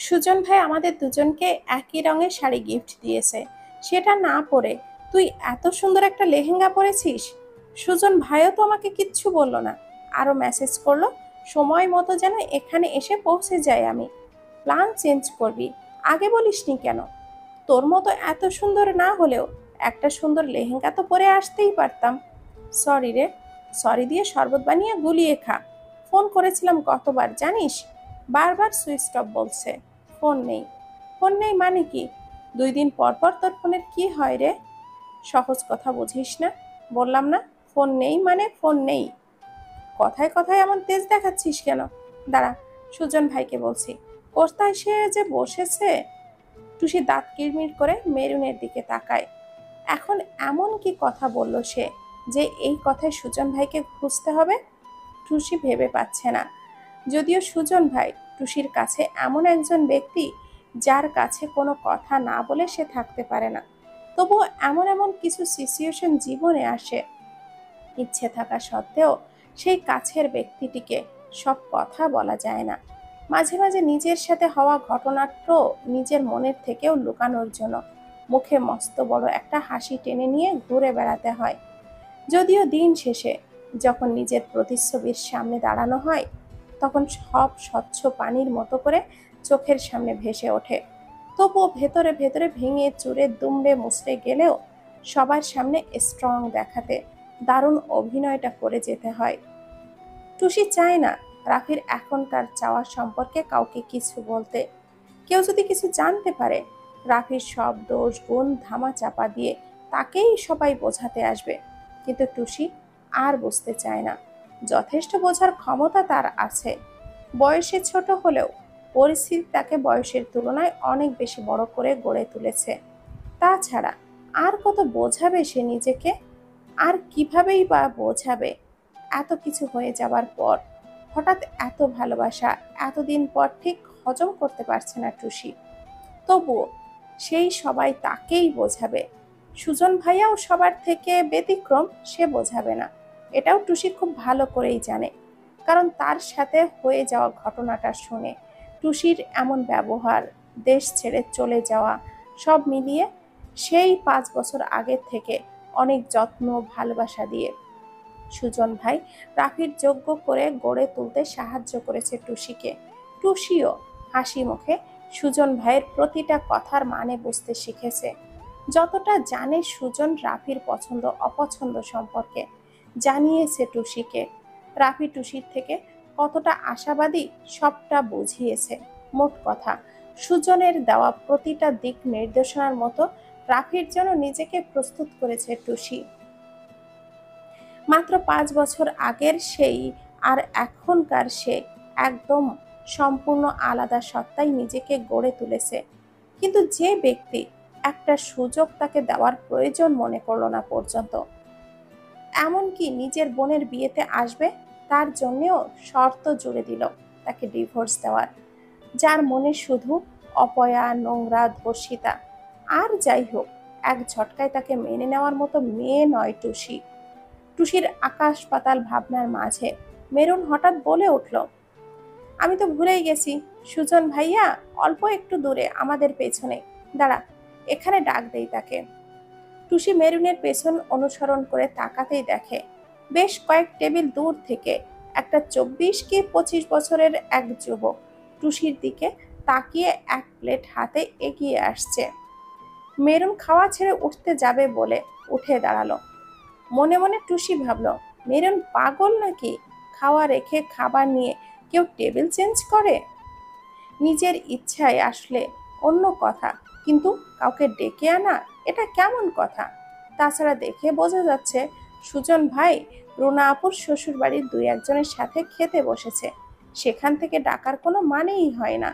সুজন ভাই আমাদের দুজনকে একই রঙের শাড়ি গিফট দিয়েছে। সেটা না পরে তুই এত সুন্দর একটা লেহেঙ্গা পরেছিস। সুজন ভাইও তো আমাকে কিচ্ছু বলল না, আরো মেসেজ করলো সময় মতো যেন এখানে এসে পৌঁছে যাই আমি। প্ল্যান চেঞ্জ করবি, আগে বলিসনি কেন? তোর মতো এত সুন্দর না হলেও একটা সুন্দর লেহেঙ্গা তো পরে আসতেই পারতাম। সরি রে, সরি দিয়ে শরবত বানিয়ে গুলিয়ে খা। ফোন করেছিলাম কতবার জানিস, বারবার সুইচ অফ বলছে। ফোন নেই। ফোন নেই মানে কি? 2 দিন পর পর তোর ফোনের কি হয় রে? সহজ কথা বুঝিস না? বললাম না ফোন নেই মানে ফোন নেই। কথায় কথায় এমন তেজ দেখাচ্ছিস কেন? দাঁড়া, সুজন ভাইকে বলছি। কোথায় সে যে বসেছে। টুসি দাঁত কিরমির করে মেরুনের দিকে তাকায়। এখন এমন কি কথা বলল সে যে এই কথায় সুজন ভাইকে খুঁজতে হবে? টুসি ভেবে পাচ্ছে না। যদিও সুজন ভাই টুসির কাছে এমন একজন ব্যক্তি যার কাছে কোনো কথা না বলে সে থাকতে পারে না, তবুও এমন এমন কিছু সিচুয়েশন জীবনে আসে, ইচ্ছে থাকা সত্ত্বেও সেই কাছের ব্যক্তিটিকে সব কথা বলা যায় না। মাঝে মাঝে নিজের সাথে হওয়া ঘটনাটো নিজের মনের থেকেও লুকানোর জন্য মুখে মস্ত বড় একটা হাসি টেনে নিয়ে ঘুরে বেড়াতে হয়। যদিও দিন শেষে যখন নিজের প্রতিচ্ছবির সামনে দাঁড়ানো হয়, তখন সব স্বচ্ছ পানির মতো করে চোখের সামনে ভেসে ওঠে। তবুও ভেতরে ভেতরে ভেঙে চুরে দুমড়ে মুচড়ে গেলেও সবার সামনে স্ট্রং দেখাতে দারুণ অভিনয়টা করে যেতে হয়। টুসি চায় না রাফির এখনকার চাওয়া সম্পর্কে কাউকে কিছু বলতে। কেউ যদি কিছু জানতে পারে, রাফির সব দোষ গুণ ধামা চাপা দিয়ে তাকেই সবাই বোঝাতে আসবে। কিন্তু টুসি আর বুঝতে চায় না। যথেষ্ট বোঝার ক্ষমতা তার আছে। বয়সে ছোট হলেও পরিস্থিতি তাকে বয়সের তুলনায় অনেক বেশি বড় করে গড়ে তুলেছে। তাছাড়া আর কত বোঝাবে সে নিজেকে? আর কিভাবেই বা বোঝাবে? এত কিছু হয়ে যাবার পর হঠাৎ এত ভালোবাসা এতদিন পর ঠিক হজম করতে পারছে না টুসি। তবুও সেই সবাই তাকেই বোঝাবে। সুজন ভাইয়াও সবার থেকে ব্যতিক্রম, সে বোঝাবে না। এটাও টুসি খুব ভালো করেই জানে, কারণ তার সাথে হয়ে যাওয়া ঘটনাটা শুনে টুসির এমন ব্যবহার, দেশ ছেড়ে চলে যাওয়া, সব মিলিয়ে সেই 5 বছর আগের থেকে অনেক যত্ন ভালোবাসা দিয়ে সুজন ভাই রাফির যোগ্য করে গড়ে তুলতে সাহায্য করেছে টুসিকে। টুসিও হাসি মুখে সুজন ভাইয়ের প্রতিটা কথার মানে বুঝতে শিখেছে। যতটা জানে সুজন রাফির পছন্দ অপছন্দ সম্পর্কে, জানিয়েছে টুসিকে। রাফি টুসির থেকে কতটা আশাবাদী সবটা বুঝিয়েছে। মোট কথা, সুজনের দেওয়া প্রতিটা দিক নির্দেশনার মতো রাফির জন্য নিজেকে প্রস্তুত করেছে টুসি। মাত্র 5 বছর আগের সেই আর এখনকার সে একদম সম্পূর্ণ আলাদা সত্তায় নিজেকে গড়ে তুলেছে। কিন্তু যে ব্যক্তি একটা সুযোগ তাকে দেওয়ার প্রয়োজন মনে করল না পর্যন্ত, এমনকি নিজের বোনের বিয়েতে আসবে তার জন্যেও শর্ত জুড়ে দিল তাকে ডিভোর্স দেওয়ার। যার মনে শুধু অপয়া, নোংরা, ধর্ষিতা। আর যাই হোক, এক ঝটকায় তাকে মেনে নেওয়ার মতো মেয়ে নয় টুসি। টুসির আকাশ পাতাল ভাবনার মাঝে মেরুন হঠাৎ বলে উঠল, আমি তো ভুলেই গেছি, সুজন ভাইয়া অল্প একটু দূরে আমাদের পেছনে। দাঁড়া, এখানে ডাক দেই তাকে। টুসি মেরুনের পেছন অনুসরণ করে তাকাতেই দেখে বেশ কয়েক টেবিল দূর থেকে একটা 24 কি 25 বছরের এক যুবক টুসির দিকে তাকিয়ে এক প্লেট হাতে এগিয়ে আসছে। মেরুন খাওয়া ছেড়ে উঠতে যাবে বলে উঠে দাঁড়ালো। মনে মনে টুসি ভাবল, মেরুন পাগল নাকি? খাওয়া রেখে খাবার নিয়ে কেউ টেবিল চেঞ্জ করে? নিজের ইচ্ছায় আসলে অন্য কথা, কিন্তু কাউকে ডেকে আনা এটা কেমন কথা? তাছাড়া দেখে বোঝা যাচ্ছে সুজন ভাই রুনা আপুর শ্বশুর বাড়ির 2-1জনের সাথে খেতে বসেছে। সেখান থেকে ডাকার কোনো মানেই হয় না।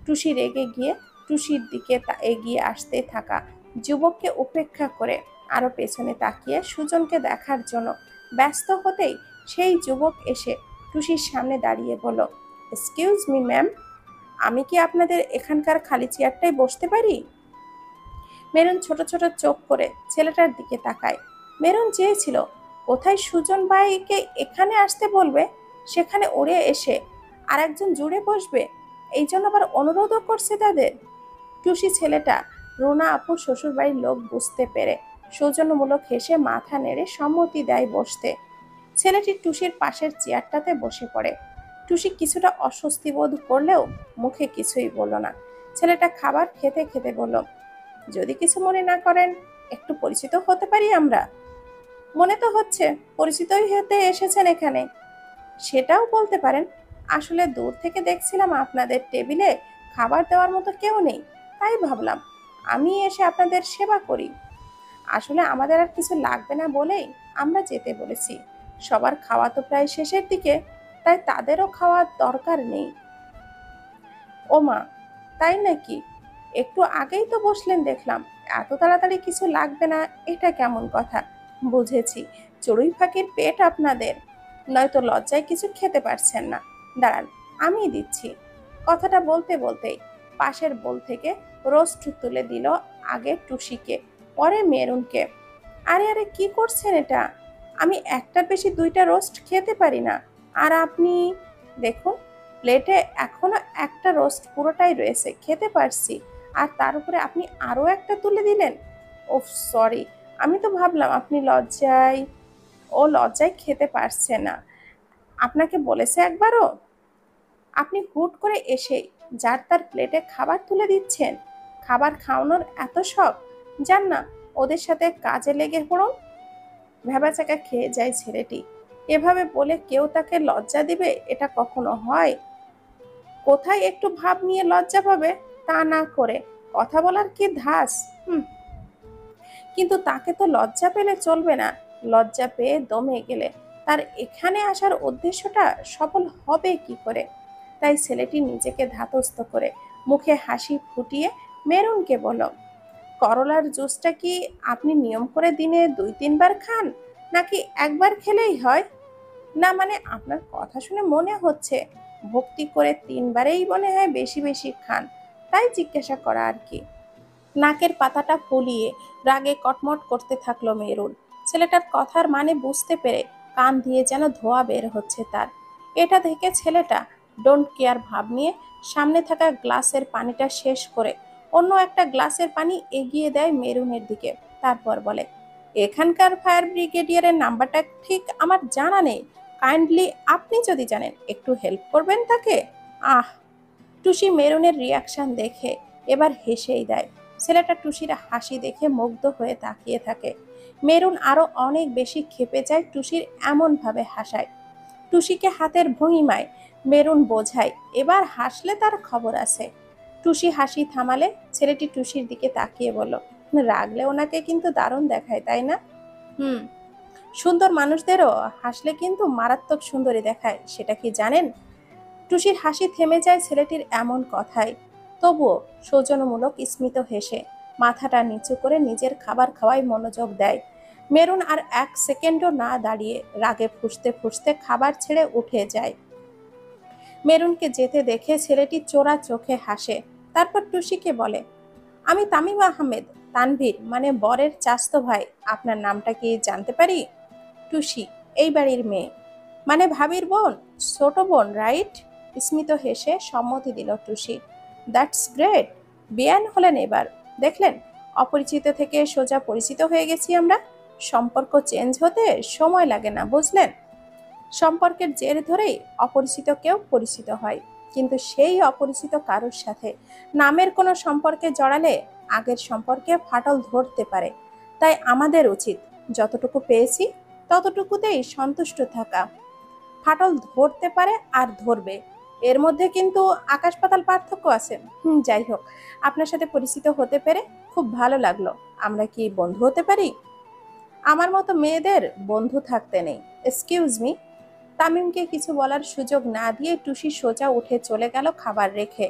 টুসি রেগে গিয়ে টুসির দিকে এগিয়ে আসতে থাকা যুবককে উপেক্ষা করে আরো পেছনে তাকিয়ে সুজনকে দেখার জন্য ব্যস্ত হতেই সেই যুবক এসে টুসির সামনে দাঁড়িয়ে বলল, এক্সকিউজ মি ম্যাম, আমি কি আপনাদের এখানকার খালি চেয়ারটায় বসতে পারি? মেরুন ছোট ছোট চোখ করে ছেলেটার দিকে তাকায়। মেরুন চেয়েছিল কোথায় সুজন ভাইকে এখানে আসতে বলবে, সেখানে উড়ে এসে আর একজন জুড়ে বসবে। এই জন্য আবার অনুরোধও করছে তাদের। টুসি ছেলেটা রুনা আপুর শ্বশুরবাড়ির লোক বুঝতে পেরে সৌজন্যমূলক হেসে মাথা নেড়ে সম্মতি দেয় বসতে। ছেলেটি টুসির পাশের চেয়ারটাতে বসে পড়ে। টুসি কিছুটা অস্বস্তি বোধ করলেও মুখে কিছুই বলল না। ছেলেটা খাবার খেতে খেতে বলল, যদি কিছু মনে না করেন একটু পরিচিত হতে পারি আমরা। মনে তো হচ্ছে পরিচিতই হতে এসেছেন এখানে। সেটাও বলতে পারেন। আসলে দূর থেকে দেখছিলাম আপনাদের টেবিলে খাবার দেওয়ার মতো কেউ নেই, তাই ভাবলাম আমি এসে আপনাদের সেবা করি। আসলে আমাদের আর কিছু লাগবে না বলেই আমরা যেতে বলেছি। সবার খাওয়া তো প্রায় শেষের দিকে, তাই তাদেরও খাওয়ার দরকার নেই। ও মা, তাই নাকি? একটু আগেই তো বসলেন দেখলাম। এত তাড়াতাড়ি কিছু লাগবে না এটা কেমন কথা? বুঝেছি, চড়ুই ফাঁকির পেট আপনাদের, নয়তো লজ্জায় কিছু খেতে পারছেন না। দাঁড়ান, আমি দিচ্ছি। কথাটা বলতে বলতেই পাশের বোল থেকে রোস্ট তুলে দিল আগে টুসিকে, পরে মেরুনকে। আরে আরে, কি করছেন এটা? আমি একটার বেশি দুইটা রোস্ট খেতে পারি না। আর আপনি দেখুন, প্লেটে এখনো একটা রোস্ট পুরোটাই রয়েছে, খেতে পারছি। আর তার উপরে আপনি আরো একটা তুলে দিলেন। ওফ সরি, আমি তো ভাবলাম আপনি লজ্জায় খেতে পারছে না। আপনাকে বলেছে একবারও? আপনি হুট করে এসে যার তার প্লেটে খাবার তুলে দিচ্ছেন। খাবার খাওয়ানোর এত শখ? যান না, ওদের সাথে কাজে লেগে পড়ুন। ভ্যাবাচ্যাকা খেয়ে যায় ছেলেটি। এভাবে বলে কেউ তাকে লজ্জা দিবে, এটা কখনো হয়? কোথায় একটু ভাব নিয়ে লজ্জা পাবে, তা না করে কথা বলার কি ধাস। কিন্তু তাকে তো লজ্জা পেলে চলবে না। লজ্জা পেয়ে দমে গেলে তার এখানে আসার উদ্দেশ্যটা সফল হবে কি করে? তাই ছেলেটি নিজেকে ধাতস্থ করে মুখে হাসি ফুটিয়ে মেরুনকে বলল, করলার জুসটা কি আপনি নিয়ম করে দিনে 2-3 বার খান, নাকি একবার খেলেই হয়? না মানে, আপনার কথা শুনে মনে হচ্ছে ভক্তি করে 3বারেই মনে হয় বেশি বেশি খান, তাই জিজ্ঞাসা করা আর কি। নাকের পাতাটা ফুলিয়ে রাগে কটমট করতে থাকলো মেরুন। ছেলেটার কথার মানে বুঝতে পেরে কান দিয়ে যেন ধোঁয়া বের হচ্ছে তার। এটা দেখে ছেলেটা ডোন্ট কেয়ার ভাব নিয়ে সামনে থাকা গ্লাসের পানিটা শেষ করে অন্য একটা গ্লাসের পানি এগিয়ে দেয় মেরুনের দিকে। তারপর বলে, এখানকার ফায়ার ব্রিগেডিয়ারের নাম্বারটা ঠিক আমার জানা নেই। কাইন্ডলি আপনি যদি জানেন একটু হেল্প করবেন তাকে। আহ! টুসি মেরুনের রিয়াকশন দেখে এবার হেসেই দেয়। ছেলেটা টুসির হাসি দেখে মুগ্ধ হয়ে তাকিয়ে থাকে। মেরুন আরো অনেক বেশি ক্ষেপে যায় টুসির এমন ভাবে হাসায়। টুসিকে হাতের ভঙ্গিমায় মেরুন বোঝায় এবার হাসলে তার খবর আছে। টুসি হাসি থামালে ছেলেটি টুসির দিকে তাকিয়ে বলল, রাগলে ওনাকে কিন্তু দারুণ দেখায়, তাই না? হুম, সুন্দর মানুষদেরও হাসলে কিন্তু মারাত্মক সুন্দরী দেখায়, সেটা কি জানেন? টুসির হাসি থেমে যায় ছেলেটির এমন কথায়। তবুও সৌজন্যমূলক স্মিত হেসে মাথাটা নিচু করে নিজের খাবার খাওয়ায় মনোযোগ দেয়। মেরুন আর 1 সেকেন্ডও না দাঁড়িয়ে রাগে ফুঁসতে ফুঁসতে খাবার ছেড়ে উঠে যায়। মেরুনকে যেতে দেখে ছেলেটি চোরা চোখে হাসে। তারপর টুসিকে বলে, আমি তামিম আহমেদ, তানভীর মানে বরের চাস্তো ভাই। আপনার নামটা কি জানতে পারি? টুসি, এই বাড়ির মেয়ে। মানে ভাবির বোন, ছোট বোন, রাইট? স্মিত হেসে সম্মতি দিল টুসি। That's great. বেয়ান হলেন এবার। দেখলেন, অপরিচিত থেকে সোজা পরিচিত হয়ে গেছি আমরা। সম্পর্ক চেঞ্জ হতে সময় লাগে না, বুঝলেন? সম্পর্কের জের ধরেই অপরিচিত কেউ পরিচিত হয়, কিন্তু সেই অপরিচিত কারোর সাথে নামের কোনো সম্পর্কে জড়ালে আগের সম্পর্কে ফাটল ধরতে পারে। তাই আমাদের উচিত যতটুকু পেয়েছি ততটুকুতেই সন্তুষ্ট থাকা। ফাটল ধরতে পারে আর ধরবে, এর মধ্যে কিন্তু আকাশ পাতাল পার্থক্য আছে। যাই হোক, আপনার সাথে পরিচিত হতে পেরে খুব ভালো লাগলো। আমরা কি বন্ধু হতে পারি? আমার মতো মেয়েদের বন্ধু থাকতে নেই। Excuse me. তামিমকে কিছু বলার সুযোগ না দিয়ে টুসি সোজা উঠে চলে গেল খাবার রেখে।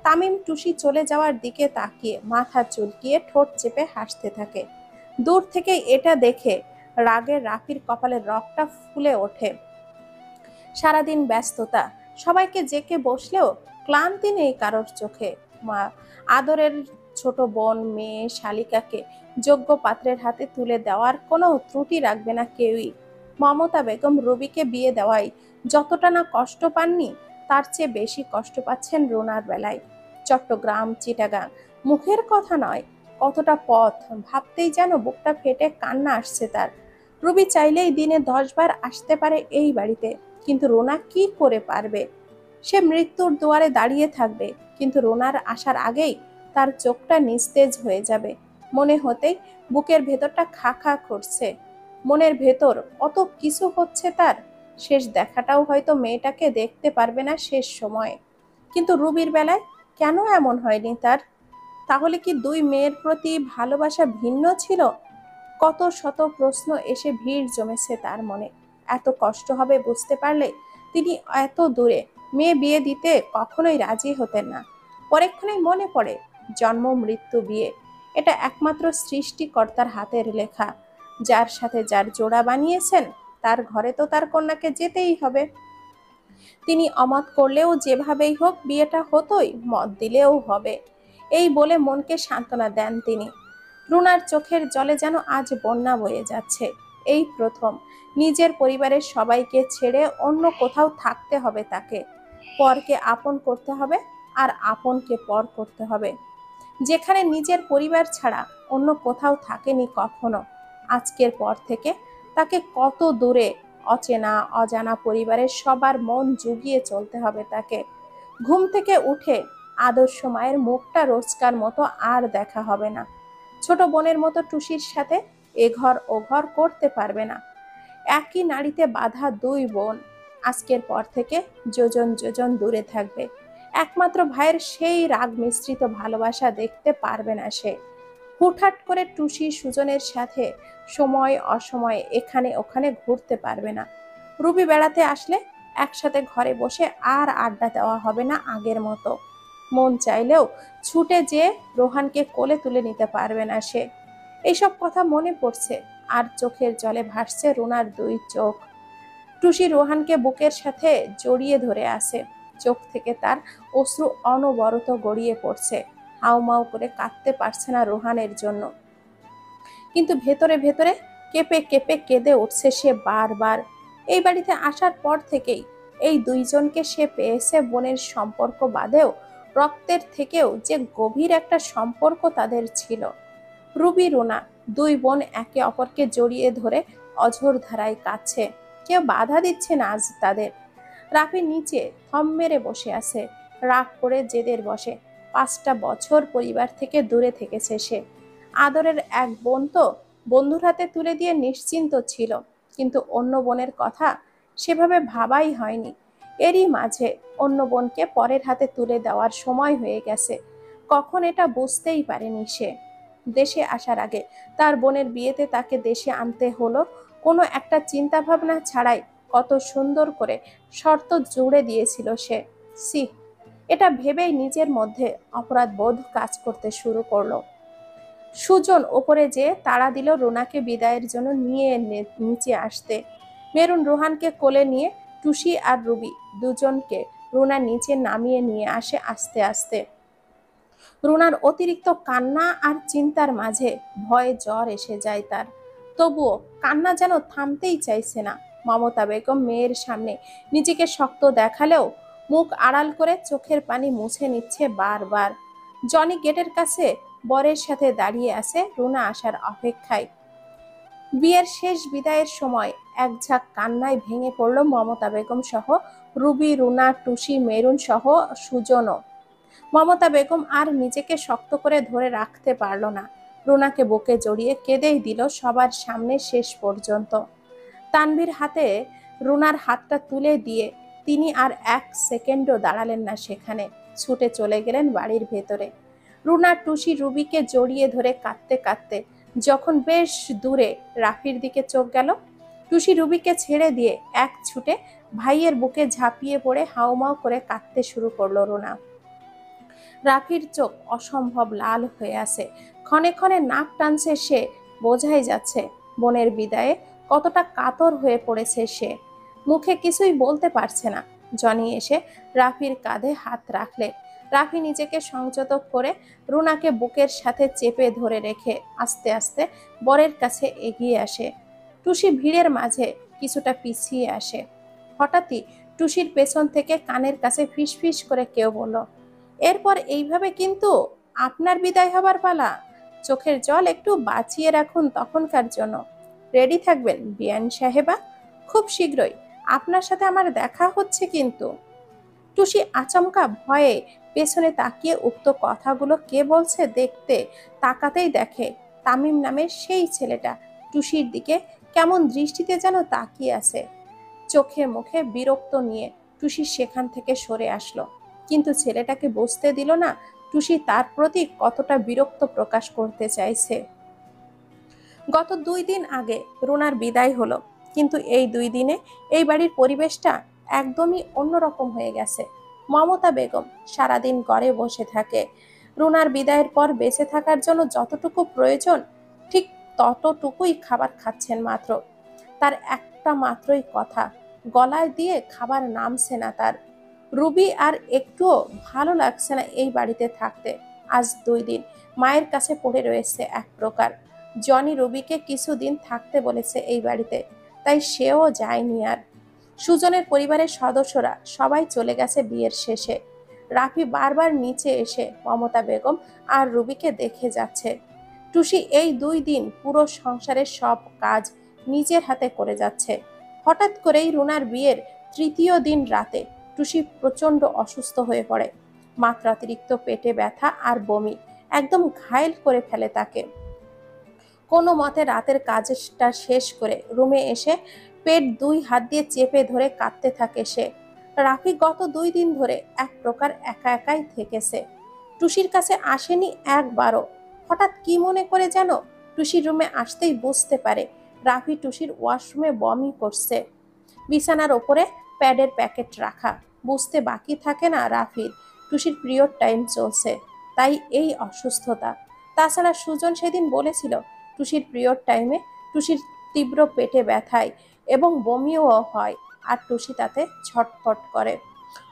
তামিম টুসি চলে যাওয়ার দিকে তাকিয়ে মাথা চুলকিয়ে ঠোঁট চেপে হাসতে থাকে। দূর থেকে এটা দেখে রাগে রাফির কপালের রগটা ফুলে ওঠে। সারাদিন ব্যস্ততা, সবাইকে জেকে বসলেও ক্লান্তি নেই কারোর চোখে। মা আদরের ছোট বোন মেয়ে শালিকাকে যোগ্য পাত্রের হাতে তুলে দেওয়ার কোনো ত্রুটি রাখবে না কেউই। মমতা বেগম রবিকে বিয়ে দেওয়াই যতটা না কষ্ট পাননি, তার চেয়ে বেশি কষ্ট পাচ্ছেন রুনার বেলায়। চট্টগ্রাম, চিটাগাং, মুখের কথা নয়, কতটা পথ ভাবতেই যেন বুকটা ফেটে কান্না আসছে তার। রুবি চাইলেই দিনে 10 বার আসতে পারে এই বাড়িতে, কিন্তু রুনা কি করে পারবে? সে মৃত্যুর দুয়ারে দাঁড়িয়ে থাকবে, কিন্তু রুনার আসার আগেই তার চোখটা নিস্তেজ হয়ে যাবে। মনে হতেই বুকের ভেতরটা খা খা করছে। মনের ভেতর কত কিছু হচ্ছে তার। শেষ দেখাটাও হয়তো মেয়েটাকে দেখতে পারবে না শেষ সময়ে। কিন্তু রুবির বেলায় কেন এমন হয়নি তার? তাহলে কি দুই মেয়ের প্রতি ভালোবাসা ভিন্ন ছিল? কত শত প্রশ্ন এসে ভিড় জমেছে তার মনে। এত কষ্ট হবে বুঝতে পারলে তিনি এত দূরে মেয়ে বিয়ে দিতে কখনোই রাজি হতেন না। পরেক্ষণেই মনে পড়ে, জন্ম মৃত্যু বিয়ে, এটা একমাত্র সৃষ্টিকর্তার হাতের লেখা। যার সাথে যার জোড়া বানিয়েছেন তার ঘরে তো তার কন্যাকে যেতেই হবে। তিনি অমত করলেও যেভাবেই হোক বিয়েটা হতোই, মত দিলেও হবে, এই বলে মনকে সান্ত্বনা দেন তিনি। রুনার চোখের জলে যেন আজ বন্যা বয়ে যাচ্ছে। এই প্রথম নিজের পরিবারের সবাইকে ছেড়ে অন্য কোথাও থাকতে হবে তাকে। পরকে আপন করতে হবে, আর আপনকে পর করতে হবে। যেখানে নিজের পরিবার ছাড়া অন্য কোথাও থাকেনি কখনো, আজকের পর থেকে তাকে কত দূরে অচেনা অজানা পরিবারের সবার মন জুগিয়ে চলতে হবে তাকে। ঘুম থেকে উঠে আদর্শ মায়ের মুখটা রোজকার মতো আর দেখা হবে না। ছোট বোনের মতো টুসির সাথে এঘর ওঘর করতে পারবে না। একই নাড়িতে বাঁধা দুই বোন আজকের পর থেকে যোজন যোজন দূরে থাকবে। একমাত্র ভাইয়ের সেই রাগ মিশ্রিত ভালোবাসা দেখতে পারবে না সে। হুটহাট করে টুসি সুজনের সাথে সময় অসময়ে এখানে ওখানে ঘুরতে পারবে না। রুবি বেড়াতে আসলে একসাথে ঘরে বসে আর আড্ডা দেওয়া হবে না আগের মতো। মন চাইলেও ছুটে যেয়ে রোহানকে কোলে তুলে নিতে পারবে না সে। এইসব কথা মনে পড়ছে, আর চোখের জলে ভাসছে রুনার দুই চোখ। টুসি রোহানকে বুকের সাথে জড়িয়ে ধরে আছে। চোখ থেকে তার অশ্রু অনবরত গড়িয়ে পড়ছে। হাউমাউ করে কাঁদতে পারছে না রোহানের জন্য, কিন্তু ভেতরে ভেতরে কেঁপে কেঁপে কেঁদে উঠছে সে বারবার। এই বাড়িতে আসার পর থেকেই এই দুইজনকে সে পেয়েছে বোনের সম্পর্ক বাদেও রক্তের থেকেও যে গভীর একটা সম্পর্ক তাদের ছিল। রুবি রুনা দুই বোন একে অপরকে জড়িয়ে ধরে অঝোর ধারায় কাঁদছে। কেউ বাধা দিচ্ছে না আজ তাদের। রাফি নিচে থম মেরে বসে আছে, রাগ করে জেদের বসে। 5টা বছর পরিবার থেকে দূরে থেকেছে সে। আদরের এক বোন তো বন্ধুর হাতে তুলে দিয়ে নিশ্চিন্ত ছিল, কিন্তু অন্য বোনের কথা সেভাবে ভাবাই হয়নি। এরই মাঝে অন্য বোনকে পরের হাতে তুলে দেওয়ার সময় হয়ে গেছে। কখন এটা বুঝতেই পারেনি সে। দেশে আসার আগে তার বোনের বিয়েতে তাকে দেশে আনতে হলো কোনো একটা চিন্তা ভাবনা ছাড়াই। কত সুন্দর করে শর্ত জুড়ে দিয়েছিল সে। সি, এটা ভেবেই নিজের মধ্যে অপরাধ বোধ কাজ করতে শুরু করলো। সুজন ওপরে যে তাড়া দিল রুনাকে বিদায়ের জন্য নিচে আসতে। মেরুন রোহানকে কোলে নিয়ে টুসি আর রুবি দুজনকে রুনা নিচে নামিয়ে নিয়ে আসে আস্তে আস্তে। রুনার অতিরিক্ত কান্না আর চিন্তার মাঝে ভয়ে জ্বর এসে যায় তার। তবুও কান্না যেন থামতেই চাইছে না। মমতা বেগম মেয়ের সামনে নিজেকে শক্ত দেখালেও মুখ আড়াল করে চোখের পানি মুছে নিচ্ছে বারবার। জনি গেটের কাছে বরের সাথে দাঁড়িয়ে আছে রুনা আসার অপেক্ষায়। বিয়ের শেষ বিদায়ের সময় এক ঝাঁক কান্নায় ভেঙে পড়ল মমতা বেগম সহ রুবি, রুনা, টুসি, মেরুন সহ সুজনও। মমতা বেগম আর নিজেকে শক্ত করে ধরে রাখতে পারল না। রুনাকে বুকে জড়িয়ে কেঁদেই দিল সবার সামনে শেষ পর্যন্ত। তানভীর হাতে রুনার হাতটা তুলে দিয়ে তিনি আর 1 সেকেন্ডও দাঁড়ালেন না সেখানে, ছুটে চলে গেলেন বাড়ির ভেতরে। রুনা টুসি রুবিকে জড়িয়ে ধরে কাঁদতে কাঁদতে যখন বেশ দূরে রাফির দিকে চোখ গেল, টুসি রুবিকে ছেড়ে দিয়ে এক ছুটে ভাইয়ের বুকে ঝাঁপিয়ে পড়ে হাউমাউ করে কাঁদতে শুরু করলো রুনা। রাফির চোখ অসম্ভব লাল হয়ে আছে, ক্ষণে ক্ষণে নাক টানছে সে। বোঝাই যাচ্ছে বোনের বিদায়ে কতটা কাতর হয়ে পড়েছে সে। মুখে কিছুই বলতে পারছে না। জনি এসে রাফির কাঁধে হাত রাখলে রাফি নিজেকে সংযত করে রুনাকে বুকের সাথে চেপে ধরে রেখে আস্তে আস্তে বরের কাছে এগিয়ে আসে। টুসি ভিড়ের মাঝে কিছুটা পিছিয়ে আসে। হঠাৎই টুসির পেছন থেকে কানের কাছে ফিস ফিস করে কেউ বলল, এরপর এইভাবে কিন্তু আপনার বিদায় হবার পালা। চোখের জল একটু বাঁচিয়ে রাখুন তখনকার জন্য। রেডি থাকবেন বিয়ান সাহেবা, খুব শীঘ্রই আপনার সাথে আমার দেখা হচ্ছে কিন্তু। টুসি আচমকা ভয়ে পেছনে তাকিয়ে উক্ত কথাগুলো কে বলছে দেখতে তাকাতেই দেখে তামিম নামের সেই ছেলেটা টুসির দিকে কেমন দৃষ্টিতে যেন তাকিয়ে আছে। চোখে মুখে বিরক্ত নিয়ে টুসি সেখান থেকে সরে আসলো, কিন্তু ছেলেটাকে বুঝতে দিল না টুসি তার প্রতি কতটা বিরক্ত প্রকাশ করতে চাইছে। গত 2 দিন আগে রুনার বিদায় হলো, কিন্তু এই 2 দিনে এই বাড়ির পরিবেশটা একদমই অন্যরকম হয়ে গেছে। মমতা বেগম সারাদিন ঘরে বসে থাকে। রুনার বিদায়ের পর বেঁচে থাকার জন্য যতটুকু প্রয়োজন ঠিক ততটুকুই খাবার খাচ্ছেন মাত্র। তার একটা মাত্রই কথা, গলায় দিয়ে খাবার নামছে না তার। রুবি আর একটুও ভালো লাগছে না এই বাড়িতে থাকতে। আজ 2 দিন মায়ের কাছে পড়ে রয়েছে এক প্রকার। জনি রুবিকে কিছুদিন থাকতে বলেছে এই বাড়িতে, তাই সেও যায়নি আর। সুজনের পরিবারের সদস্যরা সবাই চলে গেছে বিয়ের শেষে। রাফি বারবার নিচে এসে মমতা বেগম আর রুবিকে দেখে যাচ্ছে। টুসি এই 2 দিন পুরো সংসারের সব কাজ নিজের হাতে করে যাচ্ছে। হঠাৎ করেই রুনার বিয়ের 3য় দিন রাতে টুসি প্রচন্ড অসুস্থ হয়ে পড়ে। মাত্রাতিরিক্ত পেটে ব্যথা আর বমি একদম ঘায়েল করে ফেলে তাকে। কোনো মতে রাতের কাজটা শেষ করে রুমে এসে পেট 2 হাত দিয়ে চেপে ধরে কাঁদতে থাকে সে। রাফি গত 2 দিন ধরে এক প্রকার একা একাই থেকেছে, টুসির কাছে আসেনি একবারও। হঠাৎ কি মনে করে যেন টুসির রুমে আসতেই বুঝতে পারে রাফি টুসির ওয়াশরুমে বমি করছে। বিছানার ওপরে প্যাডের প্যাকেট রাখা, বুঝতে বাকি থাকে না রাফির টুসির পিরিয়ড টাইম চলছে, তাই এই অসুস্থতা। তাছাড়া সুজন সেদিন বলেছিল টুসির পিরিয়ড টাইমে টুসির তীব্র পেটে ব্যথায় এবং বমিও হয়, আর টুসি তাতে ছটফট করে।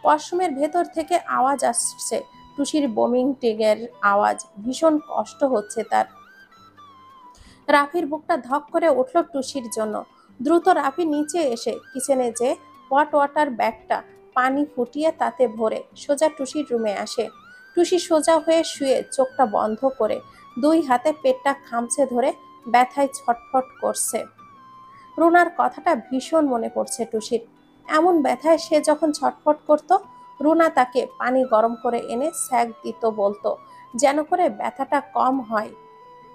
ওয়াশরুমের ভেতর থেকে আওয়াজ আসছে, টুসির বমিং টিংয়ের আওয়াজ। ভীষণ কষ্ট হচ্ছে তার। রাফির বুকটা ধক করে উঠল টুসির জন্য। দ্রুত রাফি নিচে এসে কিচেনে যে হট ওয়াটার ব্যাগটা পানি ফুটিয়ে তাতে ভরে সোজা টুসির রুমে আসে। টুসি সোজা হয়ে শুয়ে চোখটা বন্ধ করে 2 হাতে পেটটা খামচে ধরে ব্যথায় ছটফট করছে। রুনার কথাটা ভীষণ মনে পড়ছে টুসির। এমন ব্যথায় সে যখন ছটফট করত, রুনা তাকে পানি গরম করে এনে স্যাক দিত, বলতো যেন করে ব্যথাটা কম হয়।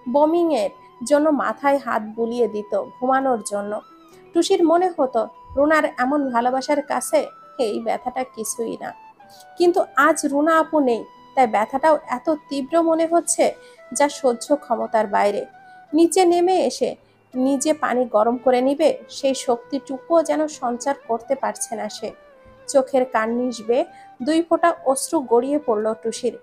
বমিংয়ের জন্য মাথায় হাত বুলিয়ে দিত ঘুমানোর জন্য। টুসির মনে হতো রুনার এমন ভালোবাসার কাছে এই ব্যথাটা কিছুই না। কিন্তু আজ রুনা আপু নেই, তাই ব্যথাটাও এত তীব্র মনে হচ্ছে যা সহ্য ক্ষমতার বাইরে। নিচে নেমে এসে নিজে পানি গরম করে নিবে সেই শক্তিটুকুও যেন সঞ্চার করতে পারছে না সে। চোখের কার্নিশ বেয়ে 2 ফোঁটা অশ্রু গড়িয়ে পড়ল টুসির।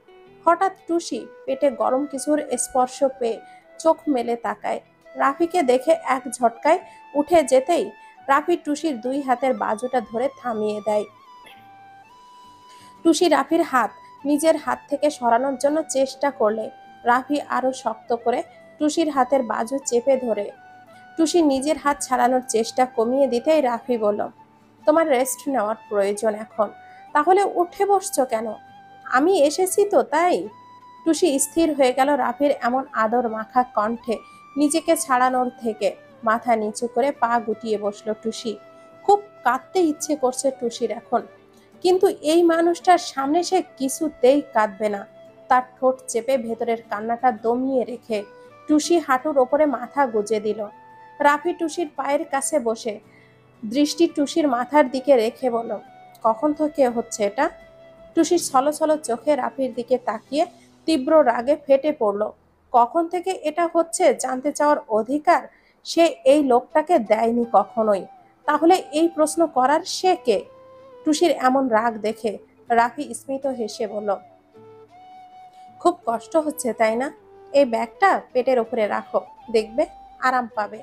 হঠাৎ টুসি পেটে গরম কিছুর স্পর্শ পেয়ে চোখ মেলে তাকায়। রাফিকে দেখে এক ঝটকায় উঠে যেতেই রাফি টুসির 2 হাতের বাজুটা ধরে থামিয়ে দেয়। টুসি রাফির হাত নিজের হাত থেকে সরানোর জন্য চেষ্টা করলে রাফি আরো শক্ত করে টুসির হাতের বাজু চেপে ধরে। টুসি নিজের হাত ছাড়ানোর চেষ্টা কমিয়ে দিতেই রাফি বলল, তোমার রেস্ট নেওয়ার প্রয়োজন এখন, তাহলে উঠে বসছো কেন? আমি এসেছি তো তাই। টুসি স্থির হয়ে গেল রাফির এমন আদর মাখা কণ্ঠে নিজেকে ছাড়ানোর থেকে। মাথা নিচু করে পা গুটিয়ে বসলো টুসি। খুব কাঁদতে ইচ্ছে করছে টুসির এখন, কিন্তু এই মানুষটার সামনে সে কিছুতেই কাঁদবে না। তার ঠোঁট চেপে ভেতরের কান্নাটা দমিয়ে রেখে টুসি হাঁটুর ওপরে মাথা গুজে দিল। রাফি টুসির পায়ের কাছে বসে দৃষ্টি টুসির মাথার দিকে রেখে বলল, কখন থেকে হচ্ছে এটা? টুসির ছলছল চোখে রাফির দিকে তাকিয়ে তীব্র রাগে ফেটে পড়ল। কখন থেকে এটা হচ্ছে জানতে চাওয়ার অধিকার সে এই লোকটাকে দেয়নি কখনোই। তাহলে এই প্রশ্ন করার সে কে? টুসির এমন রাগ দেখে রাফি স্মিত হেসে বলল, খুব কষ্ট হচ্ছে তাই না? এই ব্যাগটা পেটের উপরে রাখো, দেখবে আরাম পাবে।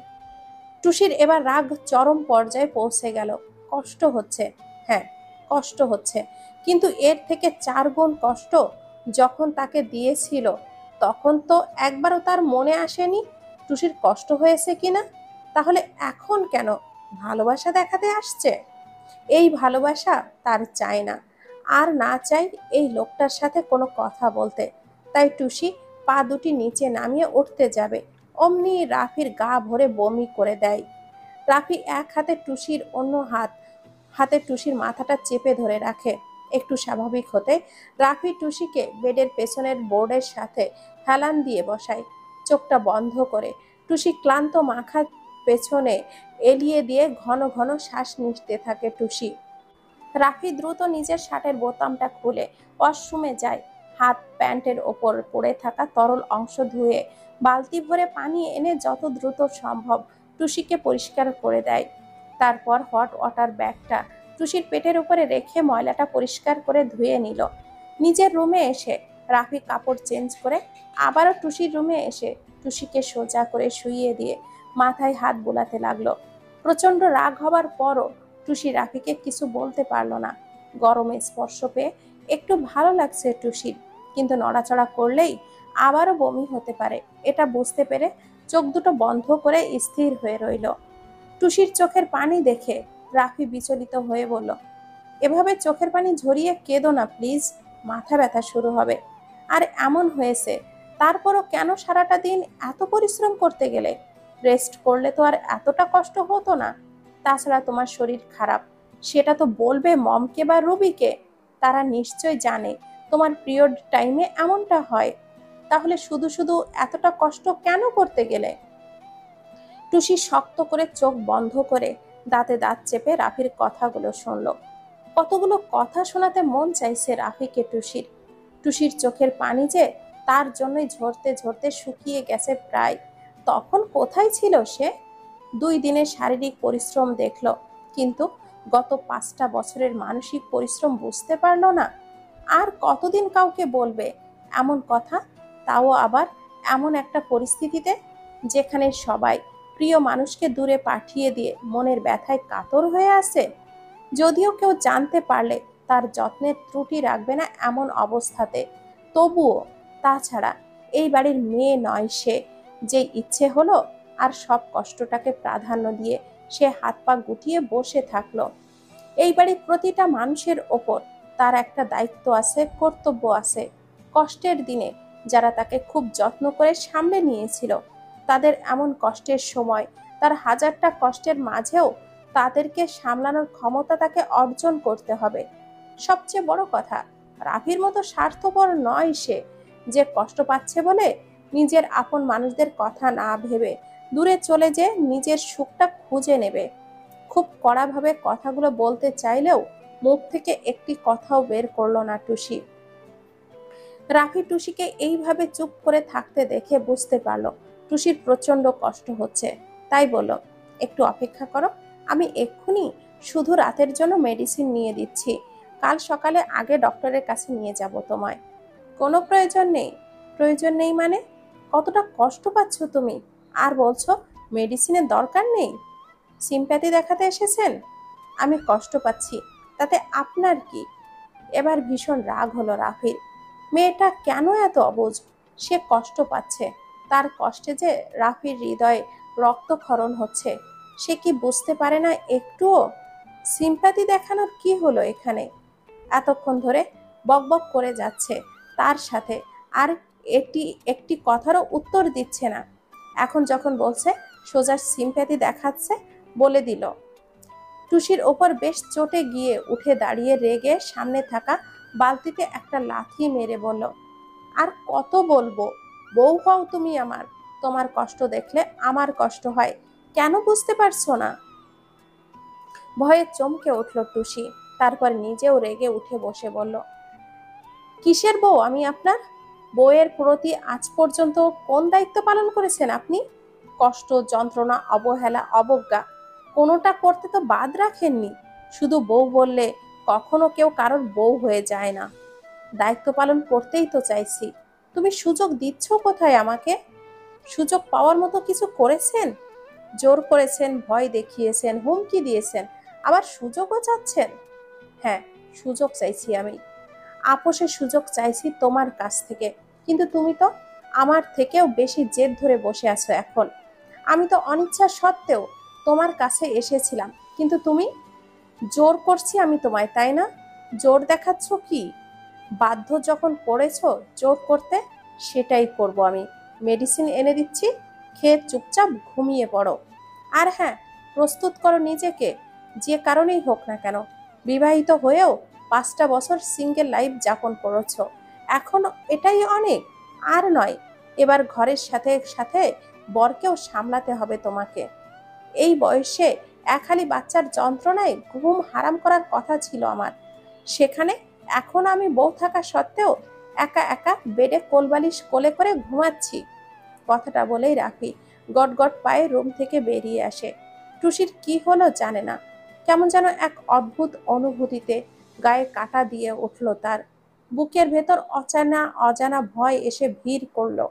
টুসির এবার রাগ চরম পর্যায়ে পৌঁছে গেল। কষ্ট হচ্ছে, হ্যাঁ কষ্ট হচ্ছে, কিন্তু এর থেকে 4 গুণ কষ্ট যখন তাকে দিয়েছিল তখন তো একবারও তার মনে আসেনি টুসির কষ্ট হয়েছে কিনা। তাহলে এখন কেন ভালোবাসা দেখাতে আসছে? এই ভালোবাসা তার চায় না, আর না চাই এই লোকটার সাথে কোনো কথা বলতে। তাই টুসি পা দুটি নিচে নামিয়ে উঠতে যাবে, অমনি রাফির গা ভরে বমি করে দেয়। রাফি এক হাতে টুসির, অন্য হাতে টুসির মাথাটা চেপে ধরে রাখে। একটু স্বাভাবিক হতে রাফি টুসিকে বেডের পেছনের বোর্ডের সাথে হেলান দিয়ে বসায়, চোখটা বন্ধ করে। টুসি ক্লান্ত মাথা পেছনে এলিয়ে দিয়ে ঘন ঘন শ্বাস নিতে থাকে। টুসি রাফি দ্রুত নিজের শার্টের বোতামটা খুলে ওয়াশরুমে যায়, হাত প্যান্টের ওপর পড়ে থাকা তরল অংশ ধুয়ে বালতি ভরে পানি এনে যত দ্রুত সম্ভব টুসিকে পরিষ্কার করে দেয়। তারপর হট ওয়াটার ব্যাগটা টুসির পেটের উপরে রেখে ময়লাটা পরিষ্কার করে ধুয়ে নিল। নিজের রুমে এসে রাফি কাপড় চেঞ্জ করে আবারও টুসির রুমে এসে টুসিকে সোজা করে শুইয়ে দিয়ে মাথায় হাত বোলাতে লাগলো। প্রচন্ড রাগ হবার পরও টুসি রাফিকে কিছু বলতে পারল না। গরমে স্পর্শ পেয়ে একটু ভালো লাগছে টুসির, কিন্তু নড়াচড়া করলেই আবারও বমি হতে পারে, এটা বুঝতে পেরে চোখ দুটো বন্ধ করে স্থির হয়ে রইল। টুসির চোখের পানি দেখে রাফি বিচলিত হয়ে বলল, এভাবে চোখের পানি ঝরিয়ে কেঁদো না প্লিজ, মাথা ব্যথা শুরু হবে। আর এমন হয়েছে, তারপরও কেন সারাটা দিন এত পরিশ্রম করতে গেলে? রেস্ট করলে তো আর এতটা কষ্ট হতো না। তাছাড়া তোমার শরীর খারাপ, সেটা তো বলবে মমকে বা রুবিকে, তারা নিশ্চয় জানে তোমার পিরিয়ড টাইমে এমনটা হয়। তাহলে শুধু শুধু এতটা কষ্ট কেন করতে গেলে? টুসি শক্ত করে চোখ বন্ধ করে দাঁতে দাঁত চেপে রাফির কথাগুলো শুনল। কতগুলো কথা শোনাতে মন চাইছে রাফিকে টুসির। টুসির চোখের পানি যে তার জন্যই ঝরতে ঝরতে শুকিয়ে গেছে প্রায়। তখন কোথায় ছিল সে? 2 দিনের শারীরিক পরিশ্রম দেখলো, কিন্তু গত 5টা বছরের মানসিক পরিশ্রম বুঝতে পারলো না। আর কতদিন কাউকে বলবে এমন কথা, তাও আবার এমন একটা পরিস্থিতিতে যেখানে সবাই প্রিয় মানুষকে দূরে পাঠিয়ে দিয়ে মনের ব্যথায় কাতর হয়ে আছে। যদিও কেউ জানতে পারলে তার যত্নের ত্রুটি রাখবে না এমন অবস্থাতে, তবুও। তাছাড়া এই বাড়ির মেয়ে নয় সে, যে ইচ্ছে হলো আর সব কষ্টটাকে প্রাধান্য দিয়ে সে হাত পা গুটিয়ে বসে থাকলো। এই বাড়ির প্রতিটা মানুষের ওপর তার একটা দায়িত্ব আছে, কর্তব্য আছে। কষ্টের দিনে যারা তাকে খুব যত্ন করে সামলে নিয়েছিল, তাদের এমন কষ্টের সময় তার হাজারটা কষ্টের মাঝেও তাদেরকে সামলানোর ক্ষমতা তাকে অর্জন করতে হবে। সবচেয়ে বড় কথা, রাফির মতো স্বার্থপর নয় সে, যে কষ্ট পাচ্ছে বলে নিজের আপন মানুষদের কথা না ভেবে দূরে চলে যেয়ে নিজের সুখটা খুঁজে নেবে। খুব কড়াভাবে কথাগুলো বলতে চাইলেও মুখ থেকে একটি কথাও বের করলো না টুসি। রাফি টুসিকে এইভাবে চুপ করে থাকতে দেখে বুঝতে পারলো টুসির প্রচন্ড কষ্ট হচ্ছে। তাই বলল, একটু অপেক্ষা করো, আমি এক্ষুনি শুধু রাতের জন্য মেডিসিন নিয়ে দিচ্ছি, কাল সকালে আগে ডক্টরের কাছে নিয়ে যাব তোমায়। কোনো প্রয়োজন নেই। প্রয়োজন নেই মানে? কতটা কষ্ট পাচ্ছ তুমি, আর বলছো মেডিসিনের দরকার নেই? সিম্প্যাথি দেখাতে এসেছেন? আমি কষ্ট পাচ্ছি, তাতে আপনার কি? এবার ভীষণ রাগ হলো রাফির। মেয়েটা কেন এত অবুঝ? সে কষ্ট পাচ্ছে, তার কষ্টে যে রাফির হৃদয়ে রক্তক্ষরণ হচ্ছে, সে কি বুঝতে পারে না একটুও? সিম্প্যাথি দেখানোর কি হলো এখানে? এতক্ষণ ধরে বকবক করে যাচ্ছে তার সাথে, আর এটি একটি কথারও উত্তর দিচ্ছে না। এখন যখন বলছে সোজা সিম্প্যাথি দেখাচ্ছে, বলে দিল। টুসির ওপর বেশ চটে গিয়ে উঠে দাঁড়িয়ে রেগে সামনে থাকা বালতিতে একটা লাথি মেরে বলল, আর কত বলবো? বউ হও তুমি আমার, তোমার কষ্ট দেখলে আমার কষ্ট হয়, কেন বুঝতে পারছো না? ভয়ে চমকে উঠল টুসি, তারপর নিজেও রেগে উঠে বসে বলল, কিসের বউ আমি আপনার? বউয়ের প্রতি আজ পর্যন্ত কোন দায়িত্ব পালন করেছেন আপনি? কষ্ট, যন্ত্রণা, অবহেলা, অবজ্ঞা কোনোটা করতে তো বাদ রাখেননি। শুধু বউ বললে কখনো কেউ কারোর বউ হয়ে যায় না। দায়িত্ব পালন করতেই তো চাইছি, তুমি সুযোগ দিচ্ছ কোথায় আমাকে? সুযোগ পাওয়ার মতো কিছু করেছেন? জোর করেছেন, ভয় দেখিয়েছেন, হুমকি দিয়েছেন, আবার সুযোগও চাচ্ছেন? হ্যাঁ, সুযোগ চাইছি আমি, আপোষের সুযোগ চাইছি তোমার কাছ থেকে। কিন্তু তুমি তো আমার থেকেও বেশি জেদ ধরে বসে আছো এখন। আমি তো অনিচ্ছা সত্ত্বেও তোমার কাছে এসেছিলাম, কিন্তু তুমি জোর করছি আমি তোমায়, তাই না? জোর দেখাচ্ছ কি? বাধ্য যখন করেছো জোর করতে, সেটাই করব আমি। মেডিসিন এনে দিচ্ছি, খেয়ে চুপচাপ ঘুমিয়ে পড়ো। আর হ্যাঁ, প্রস্তুত করো নিজেকে, যে কারণেই হোক না কেন। বিবাহিত হয়েও 5টা বছর সিঙ্গেল লাইফ যাপন করেছো, এখন এটাই অনেক। আর নয়, এবার ঘরের সাথে সাথে বরকেও সামলাতে হবে তোমাকে। এই বয়সে একহালি বাচ্চার যন্ত্রণায় ঘুম হারাম করার কথা ছিল আমার, সেখানে এখন আমি বউ থাকা সত্ত্বেও একা একা বেডে কোলবালিশ কোলে করে ঘুমাচ্ছি। কথাটা বলেই রাফি গটগট পায়ে রুম থেকে বেরিয়ে আসে। টুসির কি হলো জানে না, কেমন যেন এক অদ্ভুত অনুভূতিতে গায়ে কাটা দিয়ে উঠল তার। বুকের ভেতর অজানা অজানা ভয় এসে ভিড় করলো।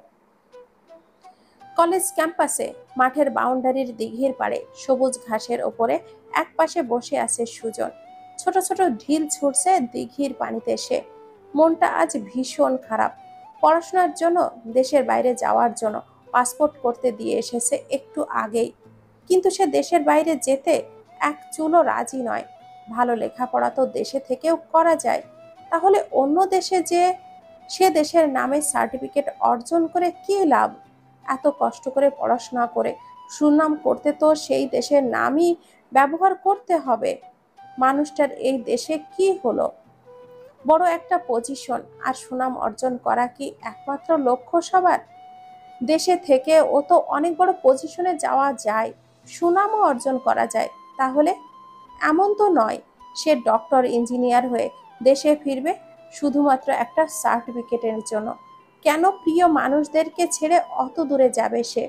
কলেজ ক্যাম্পাসে মাঠের বাউন্ডারির দিঘির পাড়ে সবুজ ঘাসের ওপরে একপাশে বসে আছে সুজন। ছোট ছোট ঢিল ছুটছে দিঘির পানিতে। সে মনটা আজ ভীষণ খারাপ। পড়াশোনার জন্য দেশের বাইরে যাওয়ার জন্য পাসপোর্ট করতে দিয়ে এসেছে একটু আগেই, কিন্তু সে দেশের বাইরে যেতে এক চুলও রাজি নয়। ভালো লেখাপড়া তো দেশে থেকেও করা যায়, তাহলে অন্য দেশে যে সে দেশের নামে সার্টিফিকেট অর্জন করে কি লাভ? এত কষ্ট করে পড়াশোনা করে সুনাম করতে তো সেই দেশের নামই ব্যবহার করতে হবে। মানুষটার এই দেশে কি হলো? বড় একটা পজিশন আর সুনাম অর্জন করা কি একমাত্র লক্ষ্য সবার? দেশে থেকে ও তো অনেক বড় পজিশনে যাওয়া যায়, সুনামও অর্জন করা যায়। তাহলে এমন তো নয় সে ডক্টর ইঞ্জিনিয়ার হয়ে দেশে ফিরবে শুধুমাত্র একটা সার্টিফিকেটের জন্য। কেন প্রিয় মানুষদেরকে ছেড়ে অত দূরে যাবে সে?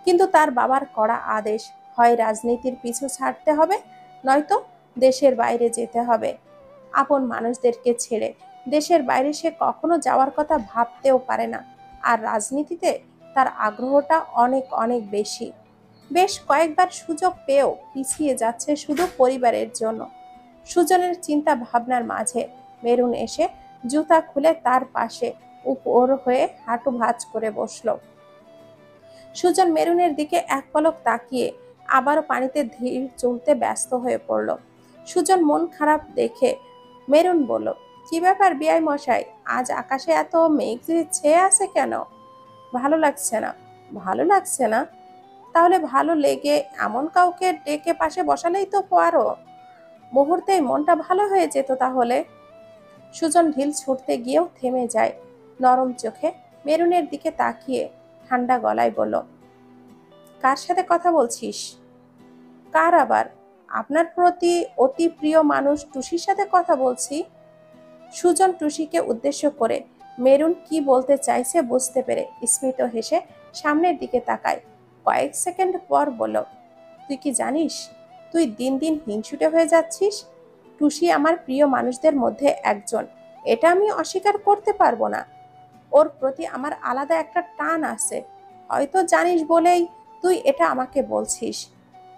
কিন্তু তার বাবার কড়া আদেশ, হয় রাজনীতির পিছু ছাড়তে হবে, নয়তো দেশের বাইরে যেতে হবে। আপন মানুষদেরকে ছেড়ে দেশের বাইরে সে কখনো যাওয়ার কথা ভাবতেও পারে না। আর রাজনীতিতে তার আগ্রহটা অনেক অনেক বেশি। বেশ কয়েকবার সুযোগ পেয়েও পিছিয়ে যাচ্ছে শুধু পরিবারের জন্য। সুজনের চিন্তা ভাবনার মাঝে মেরুন এসে জুতা খুলে তার পাশে উপর হয়ে হাঁটু ভাঁজ করে বসলো। সুজন মেরুনের দিকে এক পলক তাকিয়ে আবারও পানিতে ধীর চলতে ব্যস্ত হয়ে পড়ল। সুজন মন খারাপ দেখে মেরুন বলল, কি ব্যাপার বিআই মশাই, আজ আকাশে এত মেঘ ছেয়ে আছে কেন? ভালো লাগছে না? ভালো লাগছে না? তাহলে ভালো লেগে এমন কাউকে ডেকে পাশে বসালেই তো পারো, মুহূর্তেই মনটা ভালো হয়ে যেত তাহলে। সুজন ঢিল ছুটতে গিয়েও থেমে যায়। নরম চোখে মেরুনের দিকে তাকিয়ে ঠান্ডা গলায় বলল, কার সাথে কথা বলছিস? কার আবার? আপনার প্রতি অতি প্রিয় মানুষ টুসির সাথে কথা বলছি। সুজন টুসিকে উদ্দেশ্য করে মেরুন কি বলতে চাইছে বুঝতে পেরে স্মিত হেসে সামনের দিকে তাকায়। কয়েক সেকেন্ড পর বলল, তুই কি জানিস তুই দিন দিন হিংসুটে হয়ে যাচ্ছিস? টুসি আমার প্রিয় মানুষদের মধ্যে একজন, এটা আমি অস্বীকার করতে পারবো না। ওর প্রতি আমার আলাদা একটা টান আছে, হয়তো জানিস বলেই তুই এটা আমাকে বলছিস।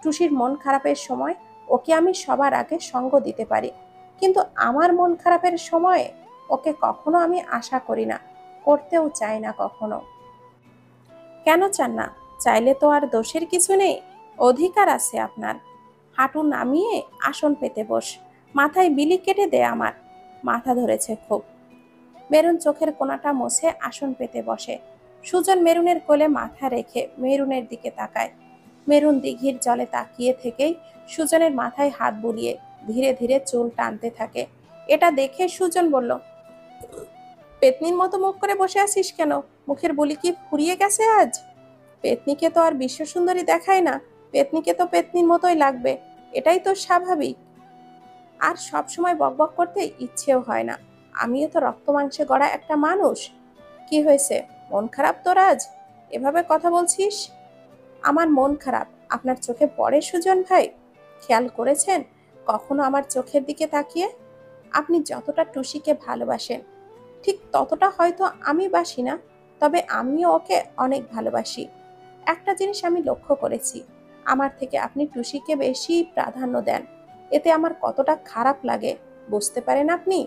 টুসির মন খারাপের সময় ওকে আমি সবার আগে সঙ্গ দিতে পারি, কিন্তু আমার মন খারাপের সময়ে ওকে কখনো আমি আশা করি না, করতেও চাই না কখনো। কেন চান না? চাইলে তো আর দোষের কিছু নেই, অধিকার আছে আপনার। হাঁটু নামিয়ে আসন পেতে বস, মাথায় বিলি কেটে দে আমার। মাথা ধরেছে খুব। মেরুন চোখের কোণাটা মুছে আসন পেতে বসে। সুজন মেরুনের কোলে মাথা রেখে মেরুনের দিকে তাকায়। মেরুন দিঘির জলে তাকিয়ে থেকেই সুজনের মাথায় হাত বুলিয়ে ধীরে ধীরে চুল টানতে থাকে। এটা দেখে সুজন বলল, পেতনির মতো মুখ করে বসে আছিস কেন? মুখের বুলি কি ফুরিয়ে গেছে আজ? পেতনিকে তো আর বিশ্ব সুন্দরী দেখায় না, পেতনিকে তো পেতনির মতোই লাগবে, এটাই তো স্বাভাবিক। আর সব সময় বকবক করতে ইচ্ছেও হয় না। আমিও তো রক্ত মাংসে গড়া একটা মানুষ। কি হয়েছে, মন খারাপ তোর আজ? এভাবে কথা বলছিস? আমার মন খারাপ আপনার চোখে পড়ে সুজন ভাই? খেয়াল করেছেন কখনো আমার চোখের দিকে তাকিয়ে? আপনি যতটা টুসিকে ভালোবাসেন ঠিক ততটা হয়তো আমি বাসি না, তবে আমিও ওকে অনেক ভালোবাসি। একটা জিনিস আমি লক্ষ্য করেছি, আমার থেকে আপনি টুসিকে বেশি প্রাধান্য দেন। এতে আমার কতটা খারাপ লাগে বুঝতে পারেন আপনি?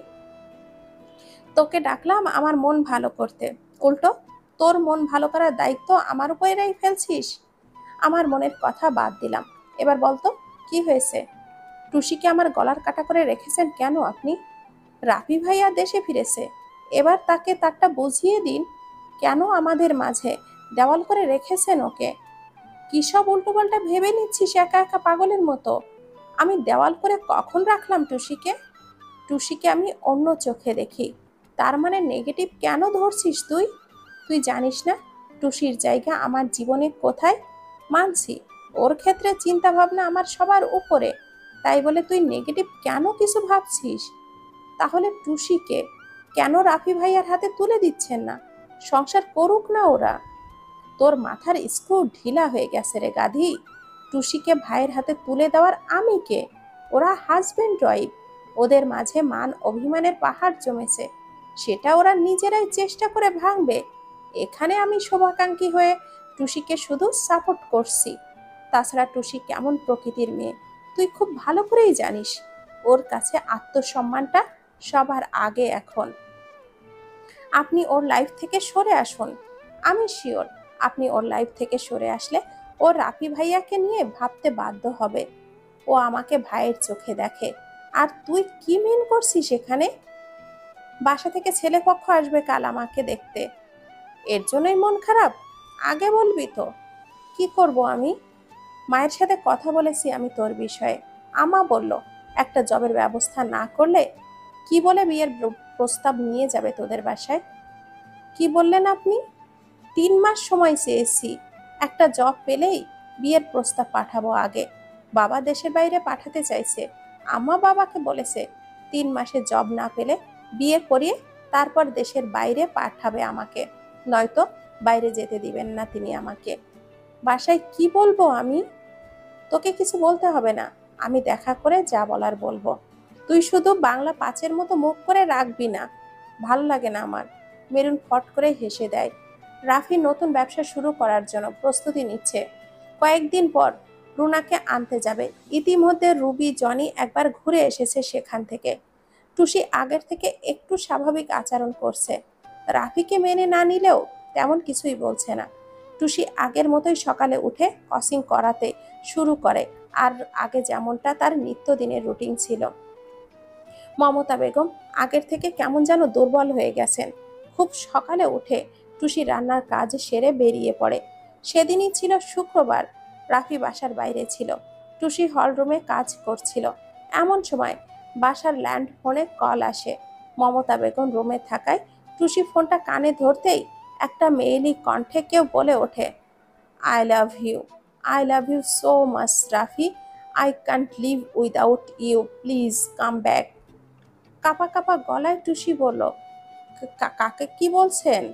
তোকে ডাকলাম আমার মন ভালো করতে, উল্টো তোর মন ভালো করার দায়িত্ব আমার উপরেই ফেলছিস। আমার মনের কথা বাদ দিলাম, এবার বলতো কি হয়েছে? টুসিকে আমার গলার কাটা করে রেখেছেন কেন আপনি? রাফি ভাইয়া দেশে ফিরেছে, এবার তাকে তারটা বুঝিয়ে দিন। কেন আমাদের মাঝে দেওয়াল করে রেখেছেন ওকে? কি সব উল্টোপাল্টা ভেবে নিচ্ছিস একা একা পাগলের মতো? আমি দেওয়াল করে কখন রাখলাম টুসিকে? টুসিকে আমি অন্য চোখে দেখি। তার মানে নেগেটিভ কেন ধরছিস তুই? তুই জানিস না টুসির জায়গা আমার জীবনে কোথায়? মানছি ওর ক্ষেত্রে চিন্তা ভাবনা আমার সবার উপরে, তাই বলে তুই নেগেটিভ কেন কিছু ভাবছিস? তাহলে টুসিকে কেন রাফি ভাইয়ার হাতে তুলে দিচ্ছেন না? সংসার করুক না ওরা। তোর মাথার স্ক্রু ঢিলা হয়ে গেছে রে গাধি। টুসিকে ভাইয়ের হাতে তুলে দেওয়ার আমি কে? ওরা হাজবেন্ড ওয়াইফ, ওদের মাঝে মান অভিমানের পাহাড় জমেছে, সেটা ওরা নিজেরাই চেষ্টা করে ভাঙবে। এখানে আমি শুভাকাঙ্ক্ষী হয়ে টুসিকে শুধু সাপোর্ট করছি। তাছাড়া টুসি কেমন প্রকৃতির মেয়ে তুই খুব ভালো করেই জানিস। ওর কাছে আত্মসম্মানটা সবার আগে এখন। আপনি ওর লাইফ থেকে সরে আসুন। আমি শিওর আপনি ওর লাইফ থেকে সরে আসলে ও রাফি ভাইয়াকে নিয়ে ভাবতে বাধ্য হবে। ও আমাকে ভাইয়ের চোখে দেখে। আর তুই কি মেন করছিস এখানে? বাসা থেকে ছেলে পক্ষ আসবে কাল আমাকে দেখতে, এর জন্যই মন খারাপ? আগে বলবি তো। কি করব আমি? মায়ের সাথে কথা বলেছি আমি তোর বিষয়ে। আমা বলল একটা জবের ব্যবস্থা না করলে কি বলে বিয়ের প্রস্তাব নিয়ে যাবে তোদের বাসায়। কি বললেন আপনি? 3 মাস সময় চেয়েছি, একটা জব পেলেই বিয়ের প্রস্তাব পাঠাবো আগে। বাবা দেশের বাইরে পাঠাতে চাইছে। আম্মা বাবাকে বলেছে 3 মাসে জব না পেলে বিয়ে করিয়ে তারপর দেশের বাইরে পাঠাবে আমাকে, নয়তো বাইরে যেতে দিবেন না তিনি আমাকে। বাসায় কি বলবো আমি? তোকে কিছু বলতে হবে না, আমি দেখা করে যা বলার বলবো। তুই শুধু বাংলা 5-এর মতো মুখ করে রাখবি না, ভালো লাগে না আমার। মেরুন ফট করে হেসে দেয়। রাফি নতুন ব্যবসা শুরু করার জন্য প্রস্তুতি নিচ্ছে। কয়েকদিন পর রুনাকে আনতে যাবে। ইতিমধ্যে রুবি জনি একবার ঘুরে এসেছে সেখান থেকে। টুসি আগের থেকে একটু স্বাভাবিক আচরণ করছে। রাফিকে মেনে না নিলেও তেমন কিছুই বলছে না। টুসি আগের মতোই সকালে উঠে কসিং করাতে শুরু করে, আর আগে যেমনটা তার নিত্যদিনের রুটিন ছিল। মমতা বেগম আগের থেকে কেমন যেন দুর্বল হয়ে গেছেন। খুব সকালে উঠে টুসি রান্নার কাজ সেরে বেরিয়ে পড়ে। সেদিনই ছিল শুক্রবার। রাফি বাসার বাইরে ছিল। টুসি হলরুমে কাজ করছিল। এমন সময় বাসার ল্যান্ড ফোনে কল আসে। মমতা বেগম রুমে থাকায় টুসি ফোনটা কানে ধরতেই একটা মেয়েলি কণ্ঠে কেউ বলে ওঠে, I love you, I love you so much Rafi, I can't live without you, please come back. কাঁপা কাঁপা গলায় টুসি বলল, কাকে কি বলছেন?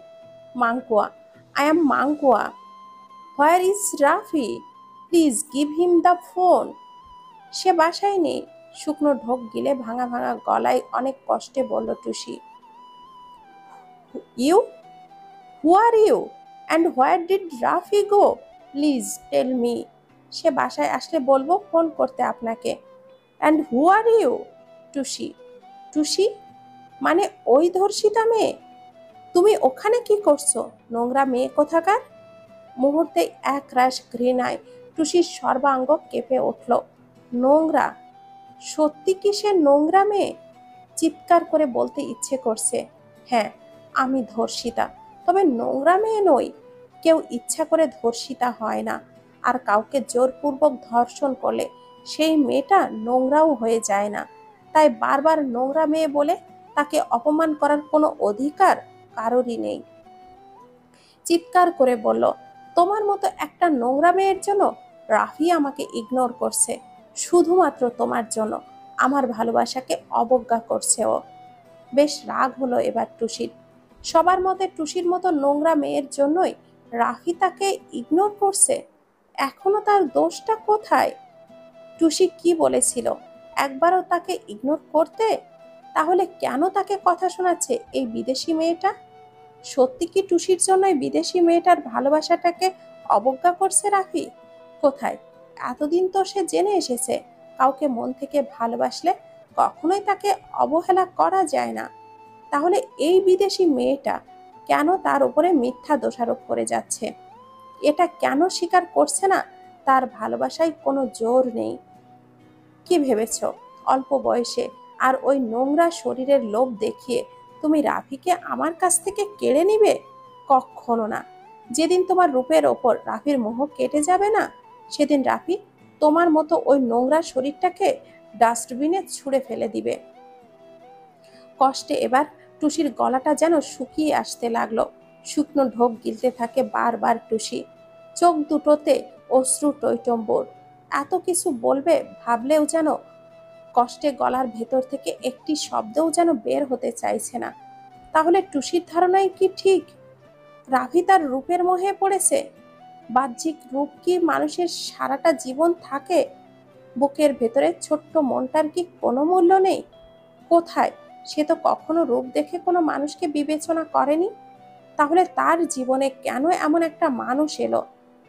Mankua, I am Mankua. Where is Rafi? Please give him the phone. সে বাসায় নেই। শুকনো ঢোক গিলে ভাঙা ভাঙা গলায় অনেক কষ্টে বলল Tusi, you, who are you and where did Rafi go? Please tell me. সে বাসায় আসলে বলবো ফোন করতে আপনাকে। And who are you? টুসি। টুসি মানে ওই ধর্ষিতা মেয়ে? তুমি ওখানে কি করছো, নোংরা মেয়ে কোথাকার? মুহূর্তে এক রাশ ঘৃণায় টুসির সর্বাঙ্গ কেঁপে উঠল। নোংরা? সত্যি কি সে নোংরা মেয়ে? চিৎকার করে বলতে ইচ্ছে করছে, হ্যাঁ আমি ধর্ষিতা, তবে নোংরা মেয়ে নই। কেউ ইচ্ছা করে ধর্ষিতা হয় না, আর কাউকে জোরপূর্বক ধর্ষণ করলে সেই মেয়েটা নোংরাও হয়ে যায় না। তাই বারবার নোংরা মেয়ে বলে তাকে অপমান করার কোনো অধিকার কারোরই নেই। চিৎকার করে বলল, তোমার মতো একটা নোংরা মেয়ের জন্য রাফি আমাকে ইগনোর করছে, শুধুমাত্র তোমার জন্য আমার ভালোবাসাকে অবজ্ঞা করছে ও। বেশ রাগ হলো এবার টুসির। সবার মতে টুসির মতো নোংরা মেয়ের জন্যই রাফি তাকে ইগনোর করছে। এখনো তার দোষটা কোথায়? টুসি কি বলেছিল একবারও তাকে ইগনোর করতে? তাহলে কেন তাকে কথা শোনাচ্ছে এই বিদেশি মেয়েটা? সত্যি কি টুসির জন্যই বিদেশি মেয়েটার ভালোবাসাটাকে অবজ্ঞা করছে রাফি? কোথায়? এতদিন তো সে জেনে এসেছে কাউকে মন থেকে ভালোবাসলে কখনোই তাকে অবহেলা করা যায় না। তাহলে এই বিদেশি মেয়েটা কেন তার উপরে মিথ্যা দোষারোপ করে যাচ্ছে? এটা কেন স্বীকার করছে না তার ভালোবাসায় কোনো জোর নেই? কি ভেবেছ অল্প বয়সে আর ওই নোংরা শরীরের লোভ দেখিয়ে তুমি রাফিকে আমার কাছ থেকে কেড়ে নিবে? কখনো না। যেদিন তোমার রূপের ওপর রাফির মোহ কেটে যাবে না, সেদিন রাফি তোমার মতো ওই নোংরা শরীরটাকে ডাস্টবিনে ছুঁড়ে ফেলে দিবে। কষ্টে এবার টুসির গলাটা যেন শুকিয়ে আসতে লাগলো। শুকনো ঢোক গিলতে থাকে বারবার টুসি। চোখ দুটোতে অশ্রু টইটম্বর। এত কিছু বলবে ভাবলেও যেন কষ্টে গলার ভেতর থেকে একটি শব্দও যেন বের হতে চাইছে না। তাহলে টুসির ধারণাই কি ঠিক? রাফি তার রূপের মোহে পড়েছে? বাহ্যিক রূপ কি মানুষের সারাটা জীবন থাকে? বুকের ভেতরে ছোট্ট মনটার কি কোনো মূল্য নেই? কোথায়? সে তো কখনো রূপ দেখে কোনো মানুষকে বিবেচনা করেনি। তাহলে তার জীবনে কেন এমন একটা মানুষ এলো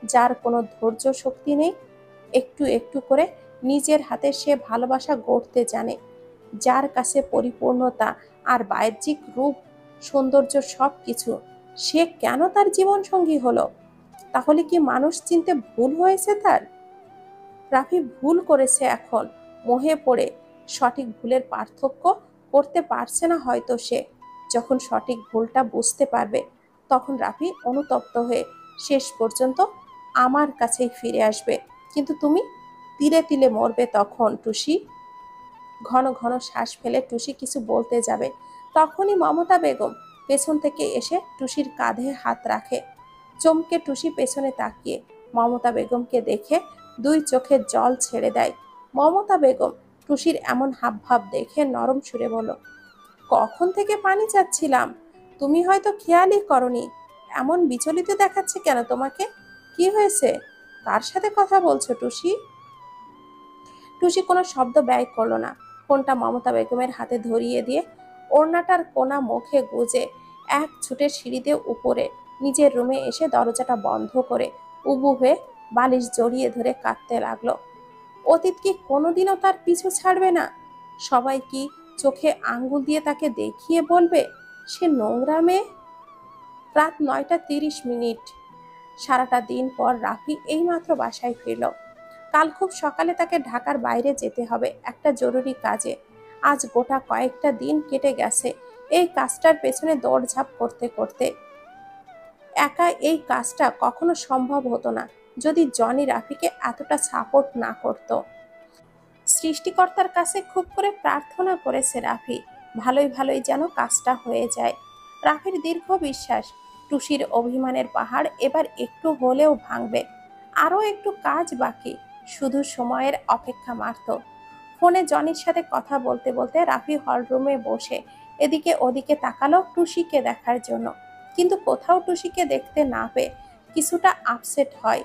যার কোনো ধৈর্য শক্তি নেই? একটু একটু করে নিজের হাতে সে ভালোবাসা গড়তে জানে, যার কাছে পরিপূর্ণতা আর বাহ্যিক রূপ সৌন্দর্য সব কিছু, সে কেন তার জীবন সঙ্গী হলো? তাহলে কি মানুষ চিনতে ভুল হয়েছে তার? রাফি ভুল করেছে এখন মোহে পড়ে। সঠিক ভুলের পার্থক্য করতে পারছে না হয়তো সে। যখন সঠিক ভুলটা বুঝতে পারবে, তখন রাফি অনুতপ্ত হয়ে শেষ পর্যন্ত আমার কাছেই ফিরে আসবে। কিন্তু তুমি তিলে তিলে মরবে তখন টুসি। ঘন ঘন শ্বাস ফেলে টুসি কিছু বলতে যাবে, তখনই মমতা বেগম পেছন থেকে এসে টুসির কাঁধে হাত রাখে। চমকে টুসি পেছনে তাকিয়ে মমতা বেগমকে দেখে দুই চোখে জল ছেড়ে দেয়। মমতা বেগম টুসির এমন হাবভাব দেখে নরম সুরে বলল, কখন থেকে পানি চাচ্ছিলাম, তুমি হয়তো খেয়ালই করনি। এমন বিচলিত দেখাচ্ছে কেন তোমাকে? কি হয়েছে? কার সাথে কথা বলছো টুসি? টুসি কোনো শব্দ ব্যয় করলো না। ফোনটা মমতা বেগমের হাতে ধরিয়ে দিয়ে ওড়নাটার কোনা মুখে গুজে এক ছুটে সিঁড়িতে উপরে নিজের রুমে এসে দরজাটা বন্ধ করে উবু হয়ে বালিশ জড়িয়ে ধরে কাঁদতে লাগলো। অতীত কি কোনোদিনও তার পিছু ছাড়বে না? সবাই কি চোখে আঙ্গুল দিয়ে তাকে দেখিয়ে বলবে সে নোংরা মেয়ে? রাত ৯টা ৩০ মিনিট। সারাটা দিন পর রাফি এইমাত্র বাসায় ফিরল। কাল খুব সকালে তাকে ঢাকার বাইরে যেতে হবে একটা জরুরি কাজে। আজ গোটা কয়েকটা দিন কেটে গেছে এই কাজটার পেছনে দৌড়ঝাঁপ করতে করতে। একা এই কাজটা কখনো সম্ভব হতো না যদি জনি রাফিকে এতটা সাপোর্ট না করত। সৃষ্টিকর্তার কাছে খুব করে প্রার্থনা করেছে রাফি, ভালোই ভালোই যেন কাজটা হয়ে যায়। রাফির দীর্ঘ বিশ্বাস, টুসির অভিমানের পাহাড় এবার একটু হলেও ভাঙবে। আরও একটু কাজ বাকি, শুধু সময়ের অপেক্ষা মাত্র। ফোনে জনির সাথে কথা বলতে বলতে রাফি হলরুমে বসে এদিকে ওদিকে তাকালো টুসিকে দেখার জন্য। কিন্তু কোথাও টুসিকে দেখতে না পেয়ে কিছুটা আপসেট হয়।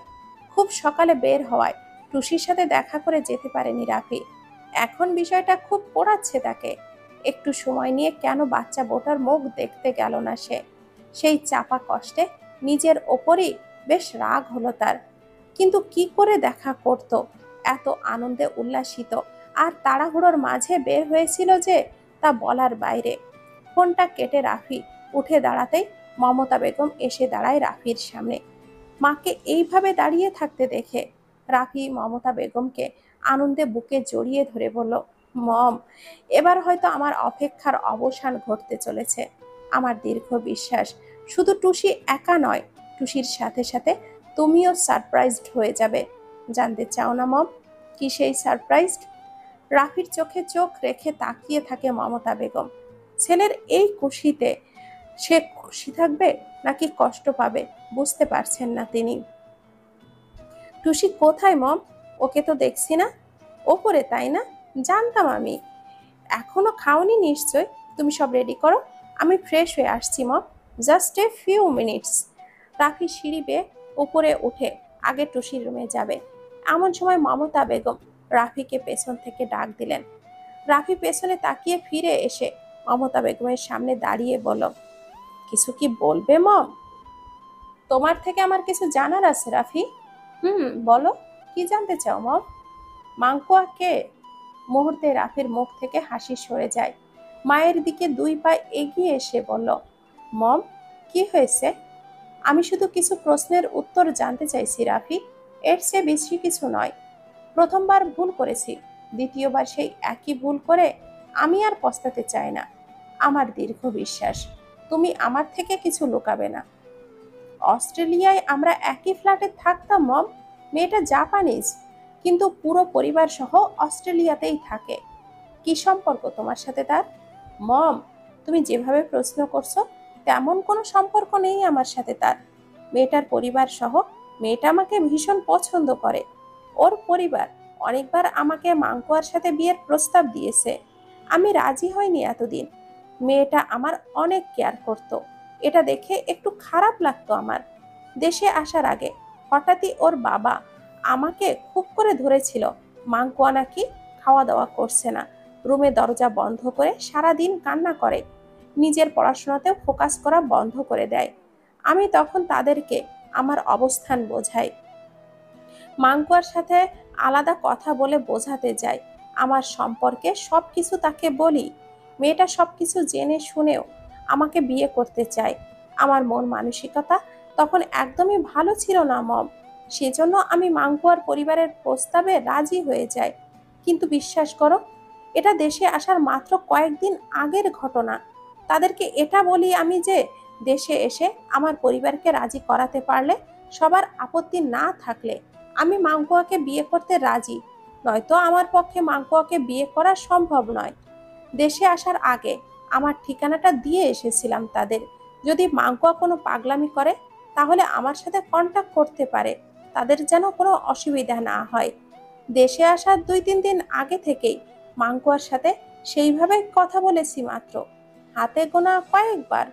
খুব সকালে বের হওয়ায় টুসির সাথে দেখা করে যেতে পারেনি রাফি। এখন বিষয়টা খুব পোড়াচ্ছে তাকে। একটু সময় নিয়ে কেন বাচ্চা বোটার মুখ দেখতে গেল না সে? সেই চাপা কষ্টে নিজের ওপরই বেশ রাগ হলো তার। কিন্তু কি করে দেখা করত? এত আনন্দে উল্লাসিত আর তাড়াহুড়োর মাঝে বের হয়েছিল যে তা বলার বাইরে। ফোনটা কেটে রাফি উঠে দাঁড়াতেই মমতা বেগম এসে দাঁড়ায় রাফির সামনে। মাকে এইভাবে দাঁড়িয়ে থাকতে দেখে রাফি মমতা বেগমকে আনন্দে বুকে জড়িয়ে ধরে বলল, মম, এবার হয়তো আমার অপেক্ষার অবসান ঘটতে চলেছে। আমার দীর্ঘ বিশ্বাস শুধু টুসি একা নয়, টুসির সাথে সাথে তুমিও সারপ্রাইজড হয়ে যাবে। জানতে চাও না মম, কি সেই সারপ্রাইজড? রাফির চোখে চোখ রেখে তাকিয়ে থাকে মমতা বেগম। ছেলের এই খুশিতে সে খুশি থাকবে নাকি কষ্ট পাবে বুঝতে পারছেন না তিনি। টুসি কোথায় মম? ওকে তো দেখছি না। ওপরে, তাই না? জানতাম আমি। এখনো খাওনি নিশ্চয়। তুমি সব রেডি করো, আমি ফ্রেশ হয়ে আসছি mom. Just a few minutes. Rafi সিঁড়ি বেয়ে উপরে উঠে আগে টুসির রুমে যাবে। এমন সময় মমতা বেগম রাফিকে পেছন থেকে ডাক দিলেন। রাফি পেছনে তাকিয়ে ফিরে এসে মমতা বেগমের সামনে দাঁড়িয়ে বলল, কিছু কি বলবে মম? তোমার থেকে আমার কিছু জানার আছে রাফি। বলো, কি জানতে চাও মম? মাংকুয়া কে? মুহূর্তে রাফির মুখ থেকে হাসি সরে যায়। মায়ের দিকে 2 পা এগিয়ে এসে বলল, মম, কি হয়েছে? আমি শুধু কিছু প্রশ্নের উত্তর জানতে চাইছি রাফি, এর চেয়ে বেশি কিছু নয়। প্রথমবার ভুল করেছি, দ্বিতীয়বার সেই একই ভুল করে আমি আর পস্তাতে চাই না। আমার দীর্ঘ বিশ্বাস তুমি আমার থেকে কিছু লুকাবে না। অস্ট্রেলিয়ায় আমরা একই ফ্ল্যাটে থাকতাম মম। মেয়েটা জাপানিজ, কিন্তু পুরো পরিবার সহ অস্ট্রেলিয়াতেই থাকে। কি সম্পর্ক তোমার সাথে তার? মম, তুমি যেভাবে প্রশ্ন করছো তেমন কোনো সম্পর্ক নেই আমার সাথে তার। মেয়েটার পরিবার সহ মেয়েটা আমাকে ভীষণ পছন্দ করে। ওর পরিবার অনেকবার আমাকে মাঙ্কুয়ার সাথে বিয়ের প্রস্তাব দিয়েছে। আমি রাজি হইনি এতদিন। মেয়েটা আমার অনেক কেয়ার করত। এটা দেখে একটু খারাপ লাগতো আমার। দেশে আসার আগে হঠাৎই ওর বাবা আমাকে খুব করে ধরেছিল। মাঙ্কুয়া নাকি খাওয়া দাওয়া করছে না, রুমে দরজা বন্ধ করে সারাদিন কান্না করে, নিজের পড়াশোনাতেও ফোকাস করা বন্ধ করে দেয়। আমি তখন তাদেরকে আমার অবস্থান বোঝাই, মাঙ্কুয়ার সাথে আলাদা কথা বলে বোঝাতে যাই, আমার সম্পর্কে সবকিছু তাকে বলি। মেয়েটা সবকিছু জেনে শুনেও আমাকে বিয়ে করতে চায়। আমার মন মানসিকতা তখন একদমই ভালো ছিল না মম। সেজন্য আমি মাঙ্কুয়ার পরিবারের প্রস্তাবে রাজি হয়ে যাই। কিন্তু বিশ্বাস করো, এটা দেশে আসার মাত্র কয়েকদিন আগের ঘটনা। তাদেরকে এটা বলি আমি যে দেশে এসে আমার পরিবারকে রাজি করাতে পারলে, সবার আপত্তি না থাকলে আমি মাঙ্কুয়াকে বিয়ে করতে রাজি। নয়তো আমার পক্ষে মাঙ্কুয়াকে বিয়ে করা সম্ভব নয়। দেশে আসার আগে আমার ঠিকানাটা দিয়ে এসেছিলাম তাদের। যদি মাঙ্কুয়া কোনো পাগলামি করে তাহলে আমার সাথে কন্টাক্ট করতে পারে, তাদের যেন কোনো অসুবিধা না হয়। দেশে আসার 2-3 দিন আগে থেকেই মাঙ্কুয়ার সাথে সেইভাবে কথা বলেছি মাত্র, হাতে গোনা কয়েকবার।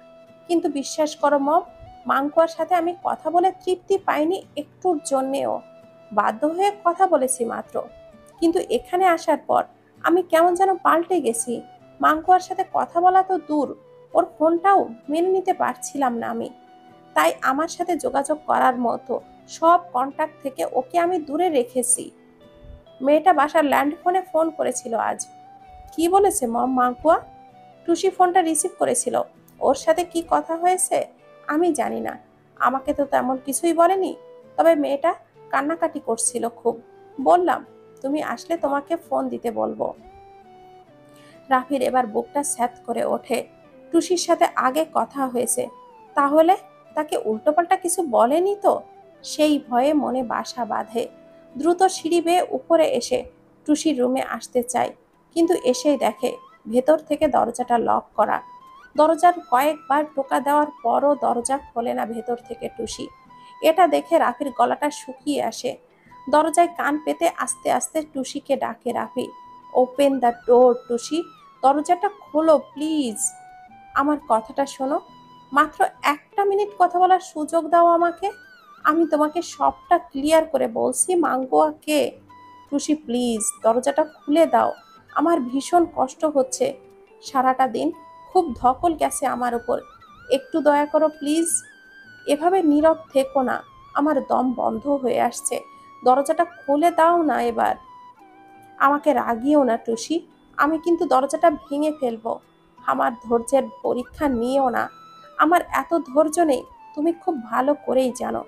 কিন্তু বিশ্বাস করো মম, মাঙ্কুয়ার সাথে আমি কথা বলে তৃপ্তি পাইনি একটুর জন্যেও। বাধ্য হয়ে কথা বলেছি মাত্র। কিন্তু এখানে আসার পর আমি কেমন যেন পাল্টে গেছি। মাঙ্কুয়ার সাথে কথা বলা তো দূর, ওর ফোনটাও মেনে নিতে পারছিলাম না আমি। তাই আমার সাথে যোগাযোগ করার মতো সব কন্টাক্ট থেকে ওকে আমি দূরে রেখেছি। মেয়েটা বাসার ল্যান্ড ফোনে ফোন করেছিল আজ। কি বলেছে মম মাঙ্কুয়া? টুসি ফোনটা রিসিভ করেছিল। ওর সাথে কি কথা হয়েছে আমি জানি না, আমাকে তো তেমন কিছুই বলেনি। তবে মেয়েটা কান্নাকাটি করছিল খুব। বললাম তুমি আসলে তোমাকে ফোন দিতে বলবো। রাফির এবার বুকটা স্যাঁত করে ওঠে। টুসির সাথে আগে কথা হয়েছে, তাহলে তাকে উল্টোপাল্টা কিছু বলেনি তো? সেই ভয়ে মনে বাসা বাঁধে। দ্রুত সিঁড়ি বেয়ে উপরে এসে টুসির রুমে আসতে চায়, কিন্তু এসেই দেখে ভেতর থেকে দরজাটা লক করা। দরজার কয়েকবার টোকা দেওয়ার পরও দরজা খোলে না ভেতর থেকে টুসি। এটা দেখে রাফির গলাটা শুকিয়ে আসে। দরজায় কান পেতে আস্তে আস্তে টুসিকে ডাকে রাফি। ওপেন দ্য ডোর টুসি, দরজাটা খোলো প্লিজ। আমার কথাটা শোনো, মাত্র 1 মিনিট কথা বলার সুযোগ দাও আমাকে। আমি তোমাকে সবটা ক্লিয়ার করে বলছি মাঙ্কুয়া কে। টুসি প্লিজ দরজাটা খুলে দাও, আমার ভীষণ কষ্ট হচ্ছে। সারাটা দিন খুব ধকল গেছে আমার উপর, একটু দয়া করো প্লিজ। এভাবে নীরব থেকো না, আমার দম বন্ধ হয়ে আসছে। দরজাটা খুলে দাও না এবার। আমাকে রাগিও না টুসি, আমি কিন্তু দরজাটা ভেঙে ফেলবো। আমার ধৈর্যের পরীক্ষা নিও না, আমার এত ধৈর্য নেই, তুমি খুব ভালো করেই জানো।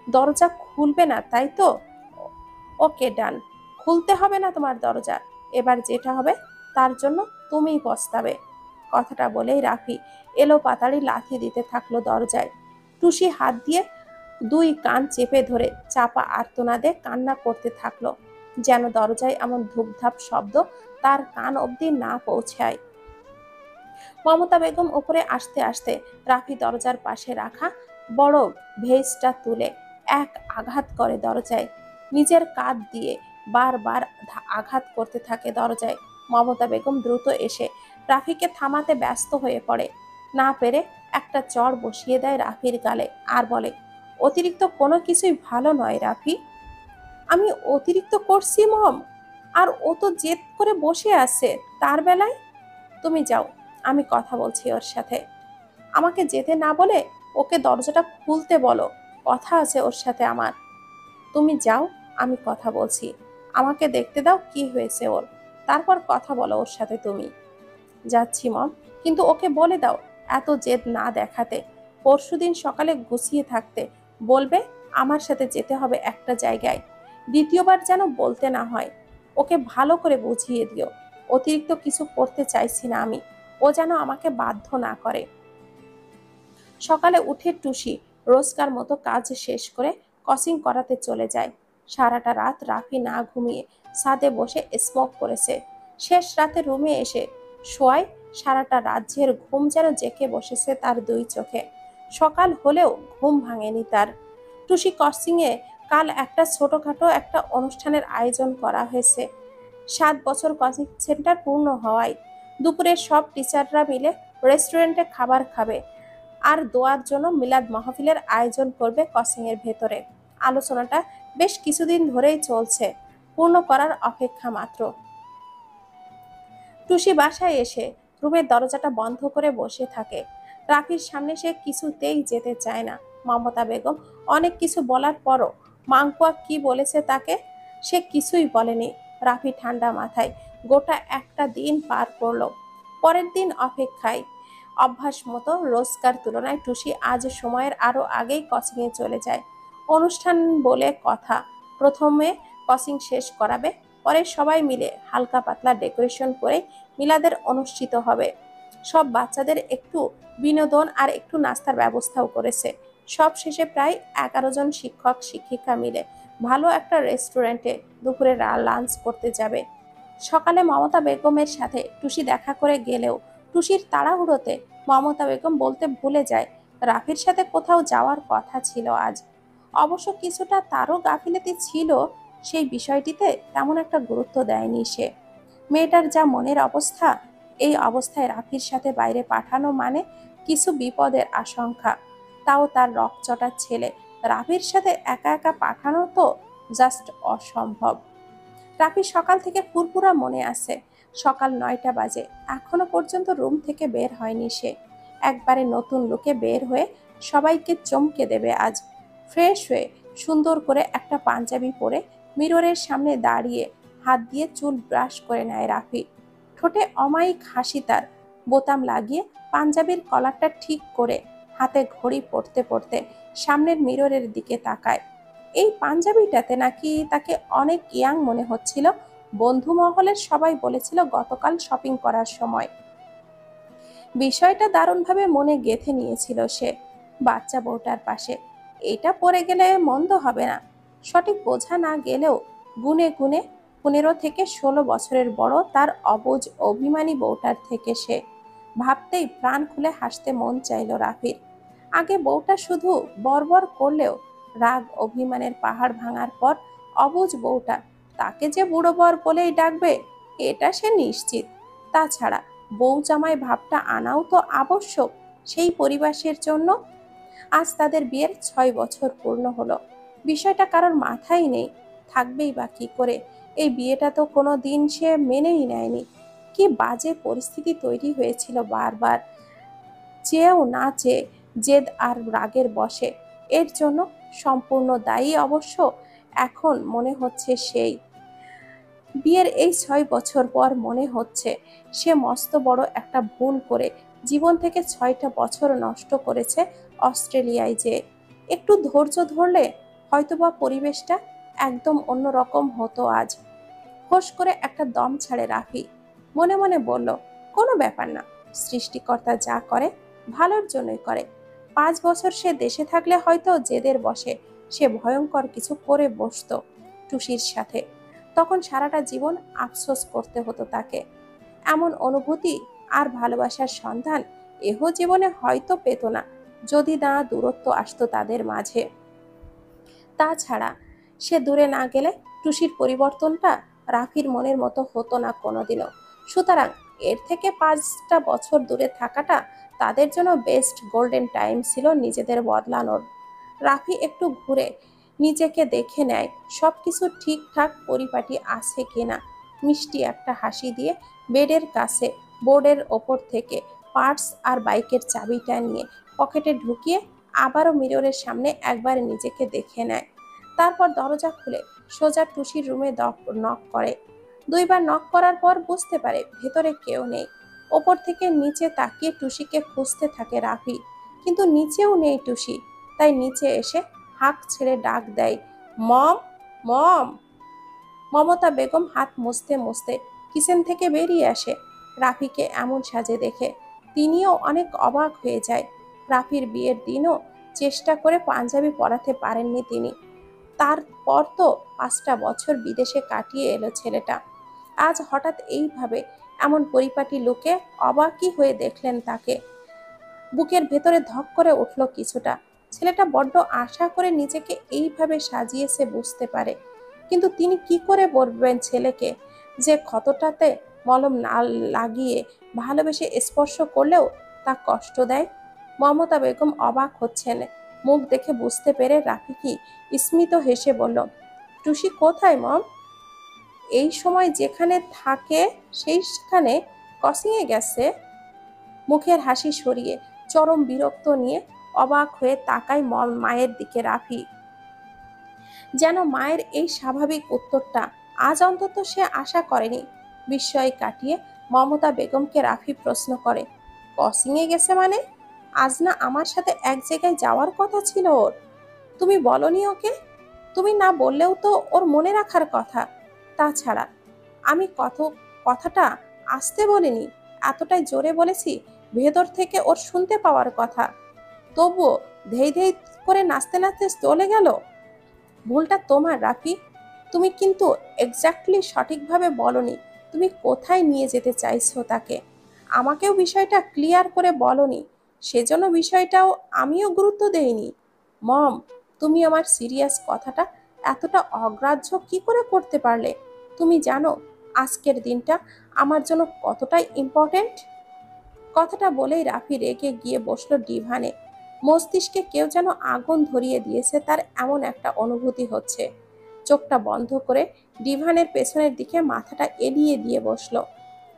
দরজা খুলবে না তাই তো? ওকে ডান, খুলতে হবে না তোমার দরজা। এবার যেটা হবে তার জন্য তুমিই পস্তাবে। কথাটা বলেই রাফি এলো পাতাড়ি লাথি দিতে থাকলো দরজায়। টুসি হাত দিয়ে 2 কান চেপে ধরে চাপা আর্তনাদে কান্না করতে থাকলো, যেন দরজায় এমন ধূপধাপ শব্দ তার কান অবধি না পৌঁছায়। মমতা বেগম উপরে আসতে আসতে রাফি দরজার পাশে রাখা বড় ভেজটা তুলে এক আঘাত করে দরজায়। নিজের কাঁধ দিয়ে বারবার আঘাত করতে থাকে দরজায়। মমতা বেগম দ্রুত এসে রাফিকে থামাতে ব্যস্ত হয়ে পড়ে। না পেরে একটা চড় বসিয়ে দেয় রাফির গালে আর বলে, অতিরিক্ত কোনো কিছুই ভালো নয় রাফি। আমি অতিরিক্ত করছি মম? আর ও তো জেদ করে বসে আছে তার বেলায়। তুমি যাও, আমি কথা বলছি ওর সাথে। আমাকে যেতে না বলে ওকে দরজাটা খুলতে বলো, কথা আছে ওর সাথে আমার। তুমি যাও, আমি কথা বলছি। আমাকে দেখতে দাও কি হয়েছে ওর, তারপর কথা বলো ওর সাথে তুমি। যাচ্ছি মম, কিন্তু ওকে বলে দাও এত জেদ না দেখাতে। পরশুদিন সকালে গুছিয়ে থাকতে বলবে, আমার সাথে যেতে হবে একটা জায়গায়। দ্বিতীয়বার যেন বলতে না হয়। ওকে ভালো করে বুঝিয়ে দিও। অতিরিক্ত কিছু করতে চাইছি না আমি, ও যেন আমাকে বাধ্য না করে। সকালে উঠে টুসি রোজকার মতো কাজ শেষ করে ক্রসিং করাতে চলে যায়। সারাটা রাত রাফি না ঘুমিয়ে ছাদে বসে স্মোক করেছে। শেষ রাতে রুমে এসে শোয়ায়। সারাটা রাজ্যের ঘুম যেন জেঁকে বসেছে তার দুই চোখে। সকাল হলেও ঘুম ভাঙেনি তার। টুসি ক্রসিংয়ে কাল একটা ছোটখাটো একটা অনুষ্ঠানের আয়োজন করা হয়েছে। 7 বছর কোচিং সেন্টার পূর্ণ হওয়ায় দুপুরে সব টিচাররা মিলে রেস্টুরেন্টে খাবার খাবে আর দোয়ার জন্য মিলাদ মাহফিলের আয়োজন করবে কোচিংয়ের ভেতরে। আলোচনাটা বেশ কিছুদিন ধরেই চলছে, পূর্ণ করার অপেক্ষা মাত্র। টুসি বাসায় এসে রুমের দরজাটা বন্ধ করে বসে থাকে। রাফির সামনে সে কিছুতেই যেতে চায় না। মমতা বেগম অনেক কিছু বলার পরও মাংকুয়া কি বলেছে তাকে? সে কিছুই বলেনি। রাফি ঠান্ডা মাথায় গোটা একটা দিন পার করলো। পরের দিন অপেক্ষায়। অভ্যাস মতো রোজকার তুলনায় টুসি আজ সময়ের আরো আগেই কোচিংয়ে চলে যায়। অনুষ্ঠান বলে কথা, প্রথমে কোচিং শেষ করাবে, পরে সবাই মিলে হালকা পাতলা ডেকোরেশন করে মিলাদের অনুষ্ঠিত হবে। সব বাচ্চাদের একটু বিনোদন আর একটু নাস্তার ব্যবস্থাও করেছে। সব শেষে প্রায় 11 জন শিক্ষক শিক্ষিকা মিলে ভালো একটা রেস্টুরেন্টে দুপুরে লাঞ্চ করতে যাবে। সকালে মমতা বেগমের সাথে টুসি দেখা করে গেলেও টুসির তাড়াহুড়োতে মমতা বেগম বলতে ভুলে যায় রাফির সাথে কোথাও যাওয়ার কথা ছিল আজ। অবশ্য কিছুটা তারও গাফিলতি ছিল, সেই বিষয়টিতে তেমন একটা গুরুত্ব দেয়নি সে। মেয়েটার যা মনের অবস্থা, এই অবস্থায় রাফির সাথে বাইরে পাঠানো মানে কিছু বিপদের আশঙ্কা। তাও তার রকচটা ছেলে রাফির সাথে একা একা পাঠানো তো জাস্ট অসম্ভব। রাফি সকাল থেকে ফুরফুরা মনে আছে। সকাল 9টা বাজে, এখনো পর্যন্ত রুম থেকে বের হয়নি সে। একবারে নতুন লুকে বের হয়ে সবাইকে চমকে দেবে আজ। ফ্রেশ হয়ে সুন্দর করে একটা পাঞ্জাবি পরে মিররের সামনে দাঁড়িয়ে হাত দিয়ে চুল ব্রাশ করে নেয় রাফি। ঠোঁটে অমায়িক হাসি তার। বোতাম লাগিয়ে পাঞ্জাবির কলারটা ঠিক করে হাতে ঘড়ি পড়তে পড়তে সামনের মিররের দিকে তাকায়। এই পাঞ্জাবিটাতে নাকি তাকে অনেক ইয়াং মনে হচ্ছিল। বন্ধু মহলের সবাই বলেছিল গতকাল শপিং করার সময়। বিষয়টা দারুণভাবে মনে গেঁথে নিয়েছিল সে। বাচ্চা বউটার পাশে এটা পড়ে গেলে মন্দ হবে না। সঠিক বোঝা না গেলেও গুনে গুনে 15 থেকে 16 বছরের বড় তার অবুঝ অভিমানী বউটার থেকে সে। ভাবতেই প্রাণ খুলে হাসতে মন চাইল রাফির। আগে বউটা শুধু বরবর করলেও রাগ অভিমানের পাহাড় ভাঙার পর অবুঝ বউটা তাকে যে বুড়ো বর বলেই ডাকবে এটা সে নিশ্চিত। তাছাড়া বউ জামাই ভাবটা আনাও তো আবশ্যক সেই পরিবেশের জন্য। আজ তাদের বিয়ের 6 বছর পূর্ণ হলো। বিষয়টা কারোর মাথায় নেই, থাকবেই বা কি করে? এই বিয়েটা তো কোনো দিন সে মেনেই নেয়নি। কি বাজে পরিস্থিতি তৈরি হয়েছিল বারবার, চেয়েও না চেয়ে, জেদ আর রাগের বশে। এর জন্য সম্পূর্ণ দায়ী অবশ্য এখন মনে হচ্ছে সেই। বিয়ের এই 6 বছর পর মনে হচ্ছে সে মস্ত বড় একটা ভুল করে জীবন থেকে 6টা বছর নষ্ট করেছে অস্ট্রেলিয়ায় যে। একটু ধৈর্য ধরলে হয়তোবা পরিবেশটা একদম অন্যরকম হতো আজ। ফোঁস করে একটা দম ছাড়ে রাফি। মনে মনে বলল, কোনো ব্যাপার না, সৃষ্টিকর্তা যা করে ভালোর জন্যই করে। 5 বছর সে দেশে থাকলে হয়তো জেদের বশে সে ভয়ঙ্কর কিছু করে বসতো টুসির সাথে। তখন সারাটা জীবন আফসোস করতে হতো তাকে। এমন অনুভূতি আর ভালোবাসার সন্ধান এহ জীবনে হয়তো পেত না, যদি না দূরত্ব আসতো তাদের মাঝে। তাছাড়া সে দূরে না গেলে টুসির পরিবর্তনটা রাফির মনের মতো হতো না কোনোদিনও। সুতরাং এর থেকে 5টা বছর দূরে থাকাটা তাদের জন্য বেস্ট গোল্ডেন টাইম ছিল নিজেদের বদলানোর। রাফি একটু ঘুরে নিজেকে দেখে নেয় সবকিছু ঠিকঠাক পরিপাটি আছে কিনা। মিষ্টি একটা হাসি দিয়ে বেডের কাছে বোর্ডের ওপর থেকে পার্স আর বাইকের চাবিটা নিয়ে পকেটে ঢুকিয়ে আবারও মিররের সামনে একবার নিজেকে দেখে নেয়। তারপর দরজা খুলে সোজা টুসির রুমে নক করে। 2বার নক করার পর বুঝতে পারে ভেতরে কেউ নেই। ওপর থেকে নিচে তাকিয়ে টুসিকে খুঁজতে থাকে রাফি, কিন্তু নিচেও নেই টুসি। তাই নিচে এসে হাঁক ছেড়ে ডাক দেয়, মম, মম। মমতা বেগম হাত মুছতে মুছতে কিচেন থেকে বেরিয়ে আসে। রাফিকে এমন সাজে দেখে তিনিও অনেক অবাক হয়ে যায়। রাফির বিয়ের দিনও চেষ্টা করে পাঞ্জাবি পরাতে পারেননি তিনি। তারপর তো 5টা বছর বিদেশে কাটিয়ে এলো ছেলেটা। আজ হঠাৎ এইভাবে এমন পরিপাটি লোকে অবাকই হয়ে দেখলেন তাকে। বুকের ভেতরে ধক করে উঠল কিছুটা। ছেলেটা বড্ড আশা করে নিজেকে এইভাবে সাজিয়েছে বুঝতে পারে, কিন্তু তিনি কি করে বলবেন ছেলেকে যে ক্ষতটাতে মলম না লাগিয়ে ভালোবেসে স্পর্শ করলেও তা কষ্ট দেয়। মমতা বেগম অবাক হচ্ছেন। মুখ দেখে বুঝতে পেরে রাফি স্মিত হেসে বলল, টুসি কোথায় মম? এই সময় যেখানে থাকে সেইখানে কসিংয়ে গেছে। মুখের হাসি সরিয়ে চরম বিরক্ত নিয়ে অবাক হয়ে তাকায় মায়ের দিকে রাফি। যেন মায়ের এই স্বাভাবিক উত্তরটা আজ অন্তত সে আশা করেনি। বিস্ময় কাটিয়ে মমতা বেগমকে রাফি প্রশ্ন করে, কসিংয়ে গেছে মানে? আজ না আমার সাথে এক জায়গায় যাওয়ার কথা ছিল ওর? তুমি বলনি ওকে? তুমি না বললেও তো ওর মনে রাখার কথা। তাছাড়া আমি কথাটা আসতে বলিনি, এতটাই জোরে বলেছি ভেতর থেকে ওর শুনতে পাওয়ার কথা। তবুও ধেই ধেই করে নাচতে নাচতে চলে গেল। ভুলটা তোমার রাফি। তুমি কিন্তু এক্স্যাক্টলি সঠিকভাবে বলনি তুমি কোথায় নিয়ে যেতে চাইছো তাকে। আমাকেও বিষয়টা ক্লিয়ার করে বলনি, সেজন্য বিষয়টাও আমিও গুরুত্ব দেইনি। মম, তুমি আমার সিরিয়াস কথাটা এতটা অগ্রাহ্য কি করে করতে পারলে? তুমি জানো আজকের দিনটা আমার জন্য কতটাই ইম্পর্ট্যান্ট? কথাটা বলেই রাফি রেগে গিয়ে বসলো ডিভানে। মস্তিষ্কে কেউ যেন আগুন ধরিয়ে দিয়েছে তার এমন একটা অনুভূতি হচ্ছে। চোখটা বন্ধ করে ডিভানের পেছনের দিকে মাথাটা এলিয়ে দিয়ে বসলো।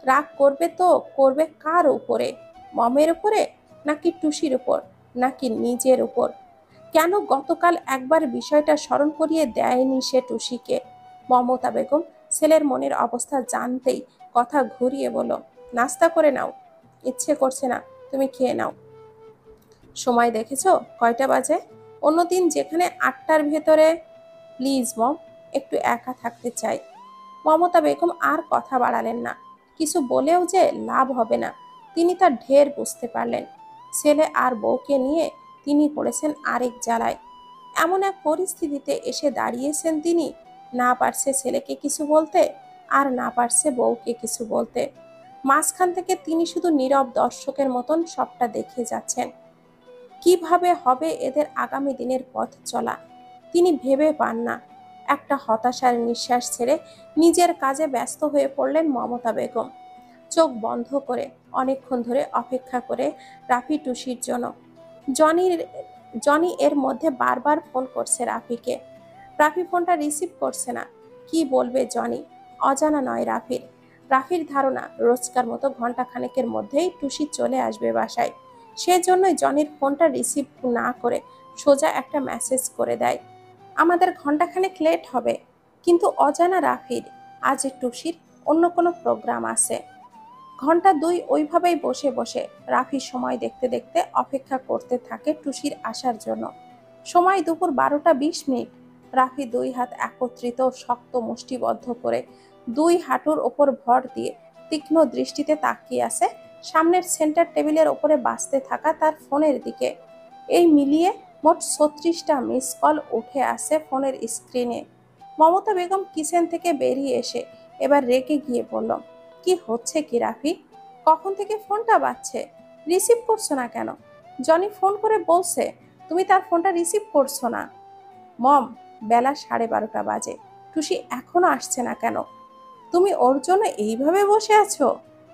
রাগ করবে তো করবে কার উপরে? মমের উপরে, নাকি টুসির উপর, নাকি নিজের উপর? কেন গতকাল একবার বিষয়টা স্মরণ করিয়ে দেয়নি সে টুসিকে? মমতা বেগম ছেলের মনের অবস্থা জানতেই কথা ঘুরিয়ে বলল, নাস্তা করে নাও। ইচ্ছে করছে না, তুমি খেয়ে নাও। সময় দেখেছো কয়টা বাজে? অন্যদিন যেখানে 8টার ভেতরে। প্লিজ মম, একটু একা থাকতে চাই। মমতা বেগম আর কথা বাড়ালেন না। কিছু বলেও যে লাভ হবে না তিনি তা ঢের বুঝতে পারলেন। ছেলে আর বউকে নিয়ে তিনি পড়েছেন আরেক জ্বালায়। এমন এক পরিস্থিতিতে এসে দাঁড়িয়েছেন তিনি, না পারছে ছেলেকে কিছু বলতে, আর না পারছে বউকে কিছু বলতে। মাঝখান থেকে তিনি শুধু নীরব দর্শকের মতন সবটা দেখে যাচ্ছেন। কিভাবে হবে এদের আগামী দিনের পথ চলা তিনি ভেবে পান না। একটা হতাশার নিঃশ্বাস ছেড়ে নিজের কাজে ব্যস্ত হয়ে পড়লেন মমতা বেগম। চোখ বন্ধ করে অনেকক্ষণ ধরে অপেক্ষা করে রাফি টুসির জন্য। জনির জনি এর মধ্যে বারবার ফোন করছে রাফিকে। রাফি ফোনটা রিসিভ করছে না। কি বলবে জনি? অজানা নয় রাফির। রাফির ধারণা রোজকার মতো ঘন্টাখানেকের মধ্যেই টুসি চলে আসবে বাসায়। সেজন্যই জনির ফোনটা রিসিভ না করে সোজা একটা মেসেজ করে দেয়, আমাদের ঘন্টাখানেক লেট হবে। কিন্তু অজানা রাফির আজ টুসির অন্য কোনো প্রোগ্রাম আছে। ঘন্টা 2 ওইভাবেই বসে বসে রাফি সময় দেখতে দেখতে অপেক্ষা করতে থাকে টুসির আসার জন্য। সময় দুপুর 12টা 20 মিনিট। রাফি 2 হাত একত্রিত শক্ত মুষ্টিবদ্ধ করে 2 হাঁটুর ওপর ভর দিয়ে তীক্ষ্ণ দৃষ্টিতে তাকিয়ে আছে সামনের সেন্টার টেবিলের ওপরে বাজতে থাকা তার ফোনের দিকে। এই মিলিয়ে মোট 36টা মিস কল উঠে আসে ফোনের স্ক্রিনে। মমতা বেগম কিচেন থেকে বেরিয়ে এসে এবার রেগে গিয়ে বলল, কি হচ্ছে কি রাফি? কখন থেকে ফোনটা বাজছে, রিসিভ করছো না কেন? জনি ফোন করে বলছে তুমি তার ফোনটা রিসিভ করছো না। মম, বেলা 12:30 বাজে, টুসি এখনো আসছে না কেন? তুমি ওর জন্য এইভাবে বসে আছো?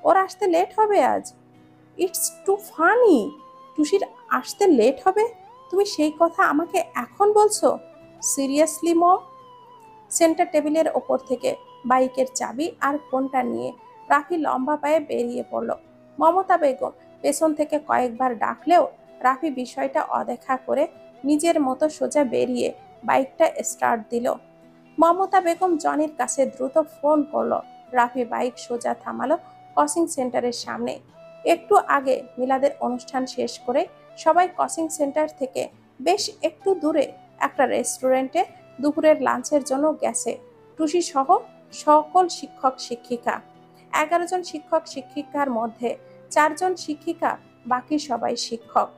ওর আসতে লেট হবে আজ। It's two funny. টুসির আসতে লেট হবে, তুমি সেই কথা আমাকে এখন বলছো? সিরিয়াসলি মম? সেন্টার টেবিলের ওপর থেকে বাইকের চাবি আর ফোনটা নিয়ে রাফি লম্বা পায়ে বেরিয়ে পড়ল। মমতা বেগম পেছন থেকে কয়েকবার ডাকলেও রাফি বিষয়টা অদেখা করে নিজের মতো সোজা বেরিয়ে বাইকটা স্টার্ট দিল। মমতা বেগম জনির কাছে দ্রুত ফোন করলো। রাফি বাইক সোজা থামালো কোচিং সেন্টারের সামনে। একটু আগে মিলাদের অনুষ্ঠান শেষ করে সবাই কোচিং সেন্টার থেকে বেশ একটু দূরে একটা রেস্টুরেন্টে দুপুরের লাঞ্চের জন্য গেছে। টুসি সহ সকল শিক্ষক শিক্ষিকা। 11 জন শিক্ষক শিক্ষিকার মধ্যে 4 জন শিক্ষিকা, বাকি সবাই শিক্ষক।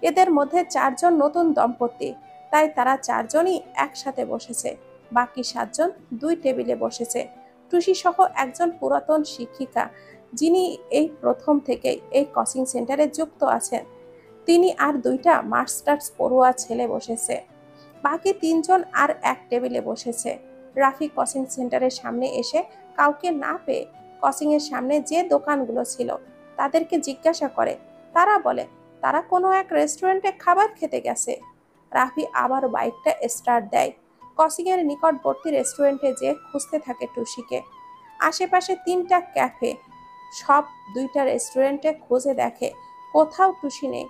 এদের মধ্যে 4 জন নতুন দম্পতি, তাই তারা 4 জনই একসাথে বসেছে। বাকি 7 জন 2 টেবিলে বসেছে। টুসি সহ একজন পুরাতন শিক্ষিকা, যিনি এই প্রথম থেকেই এই কোচিং সেন্টারে যুক্ত আছেন, তিনি আর 2টা মাস্টার্স পড়ুয়া ছেলে বসেছে। বাকি 3 জন আর এক টেবিলে বসেছে। রাফি কোচিং সেন্টারের সামনে এসে কাউকে না পেয়ে কোচিং এর সামনে যে দোকানগুলো ছিল তাদেরকে জিজ্ঞাসা করে। তারা বলে তারা কোনো এক রেস্টুরেন্টে খাবার খেতে গেছে। রাফি আবার বাইকটা স্টার্ট দেয়। কোচিং এর নিকটবর্তী রেস্টুরেন্টে যেয়ে খুঁজতে থাকে টুসিকে। আশেপাশে 3টা ক্যাফে, সব 2টা রেস্টুরেন্টে খুঁজে দেখে, কোথাও টুসি নেই।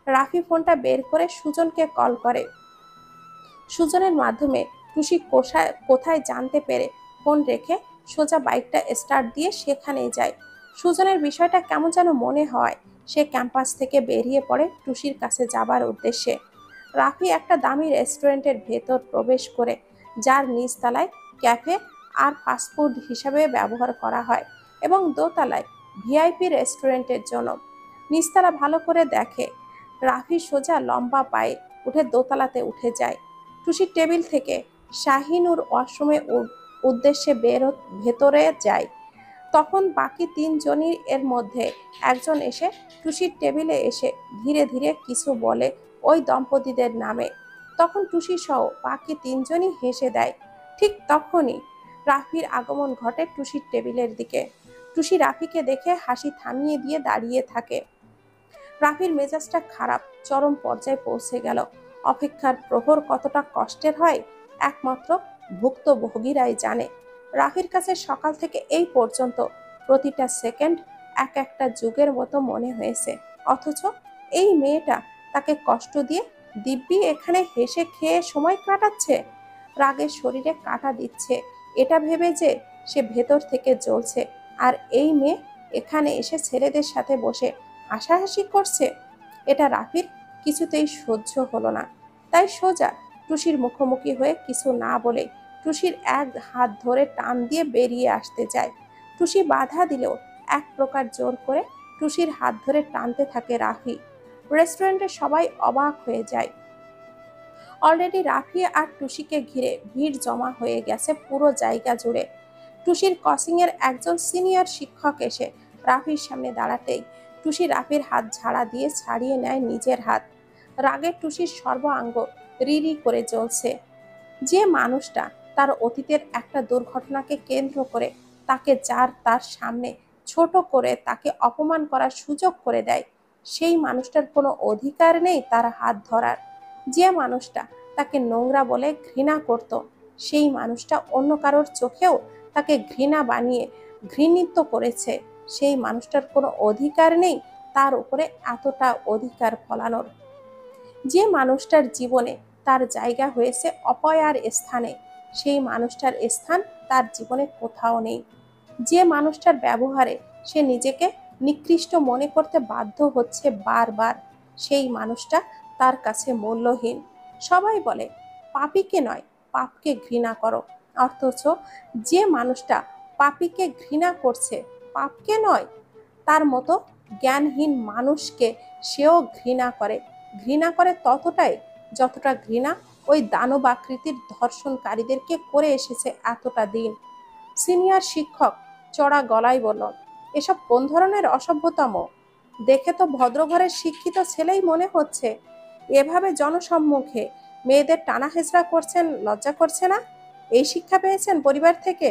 রাফি ফোনটা বের করে সুজনকে কল করে। সুজনের মাধ্যমে টুসি কোথায় জানতে পেরে ফোন রেখে সোজা বাইকটা স্টার্ট দিয়ে সেখানেই যায়। সুজনের বিষয়টা কেমন যেন মনে হয়। সে ক্যাম্পাস থেকে বেরিয়ে পড়ে টুসির কাছে যাবার উদ্দেশ্যে। রাফি একটা দামি রেস্টুরেন্টের ভেতর প্রবেশ করে, যার নিচতলায় ক্যাফে আর ফাস্টফুড হিসাবে ব্যবহার করা হয় এবং দোতলায় ভিআইপি রেস্টুরেন্টের জন্য। নিচতলা ভালো করে দেখে। রাফি সোজা লম্বা পায়ে উঠে দোতলাতে উঠে যায়। টুসির টেবিল থেকে শাহিনুর ওয়াশরুমের উদ্দেশ্যে ভেতরে যায়। তখন বাকি 3 জনই এর মধ্যে একজন এসে টুসির টেবিলে এসে ধীরে ধীরে কিছু বলে ওই দম্পতিদের নামে। তখন টুসি সহ বাকি 3 জনই হেসে দেয়। ঠিক তখনই রাফির আগমন ঘটে টুসির টেবিলের দিকে। টুসি রাফিকে দেখে হাসি থামিয়ে দিয়ে দাঁড়িয়ে থাকে। রাফির মেজাজটা খারাপ চরম পর্যায়ে পৌঁছে গেল। অপেক্ষার প্রহর কতটা কষ্টের হয় একমাত্র ভুক্তভোগীরাই জানে। রাফির কাছে সকাল থেকে এই পর্যন্ত প্রতিটা সেকেন্ড এক একটা যুগের মতো মনে হয়েছে। অথচ এই মেয়েটা তাকে কষ্ট দিয়ে দিব্যি এখানে হেসে খেয়ে সময় কাটাচ্ছে। রাগের শরীরে কাঁটা দিচ্ছে এটা ভেবে যে সে ভেতর থেকে জ্বলছে। আর এই মেয়ে এখানে এসে ছেলেদের সাথে বসে হাসাহাসি করছে। এটা রাফির কিছুতেই সহ্য হলো না। তাই সোজা টুসির মুখোমুখি হয়ে কিছু না বলে টুসির এক হাত ধরে টান দিয়ে বেরিয়ে আসতে যায়। টুসি বাধা দিলেও এক প্রকার জোর করে টুসির হাত ধরে টানতে থাকে রাফি। রেস্টুরেন্টে সবাই অবাক হয়ে যায়। অলরেডি রাফি আর টুসিকে ঘিরে ভিড় জমা হয়ে গেছে পুরো জায়গা জুড়ে। টুসির কোচিং এর একজন সিনিয়র শিক্ষক এসে রাফির সামনে দাঁড়াতেই টুসি রাফির হাত ঝাড়া দিয়ে ছাড়িয়ে নেয় নিজের হাত। রাগে টুসির সর্বাঙ্গ রিরি করে জ্বলছে। যে মানুষটা তার অতীতের একটা দুর্ঘটনাকে কেন্দ্র করে তাকে তার সামনে ছোট করে তাকে অপমান করার সুযোগ করে দেয়, সেই মানুষটার কোনো অধিকার নেই তার হাত ধরার। যে মানুষটা তাকে নোংরা বলে ঘৃণা করত, সেই মানুষটা অন্য কারোর চোখেও তাকে ঘৃণা বানিয়ে ঘৃণিত করেছে, সেই মানুষটার কোনো অধিকার নেই তার উপরে এতটা অধিকার ফলানোর। যে মানুষটার জীবনে তার জায়গা হয়েছে অপয়ার স্থানে, সেই মানুষটার স্থান তার জীবনে কোথাও নেই। যে মানুষটার ব্যবহারে সে নিজেকে নিকৃষ্ট মনে করতে বাধ্য হচ্ছে বারবার, সেই মানুষটা তার কাছে মূল্যহীন। সবাই বলে পাপীকে নয় পাপকে ঘৃণা করো, অথচ যে মানুষটা পাপীকে ঘৃণা করছে পাপকে নয়, তার মতো জ্ঞানহীন মানুষকে সেও ঘৃণা করে। ঘৃণা করে ততটাই যতটা ঘৃণা ওই দানব আকৃতির ধর্ষণকারীদেরকে করে এসেছে এতটা দিন। সিনিয়র শিক্ষক চড়া গলায় বলল, এসব কোন ধরনের অসভ্যতম? দেখে তো ভদ্রঘরের শিক্ষিত ছেলেই মনে হচ্ছে। এভাবে জনসম্মুখে মেয়েদের টানা হেঁচড়া করছেন, লজ্জা করছে না? এই শিক্ষা পেয়েছেন পরিবার থেকে?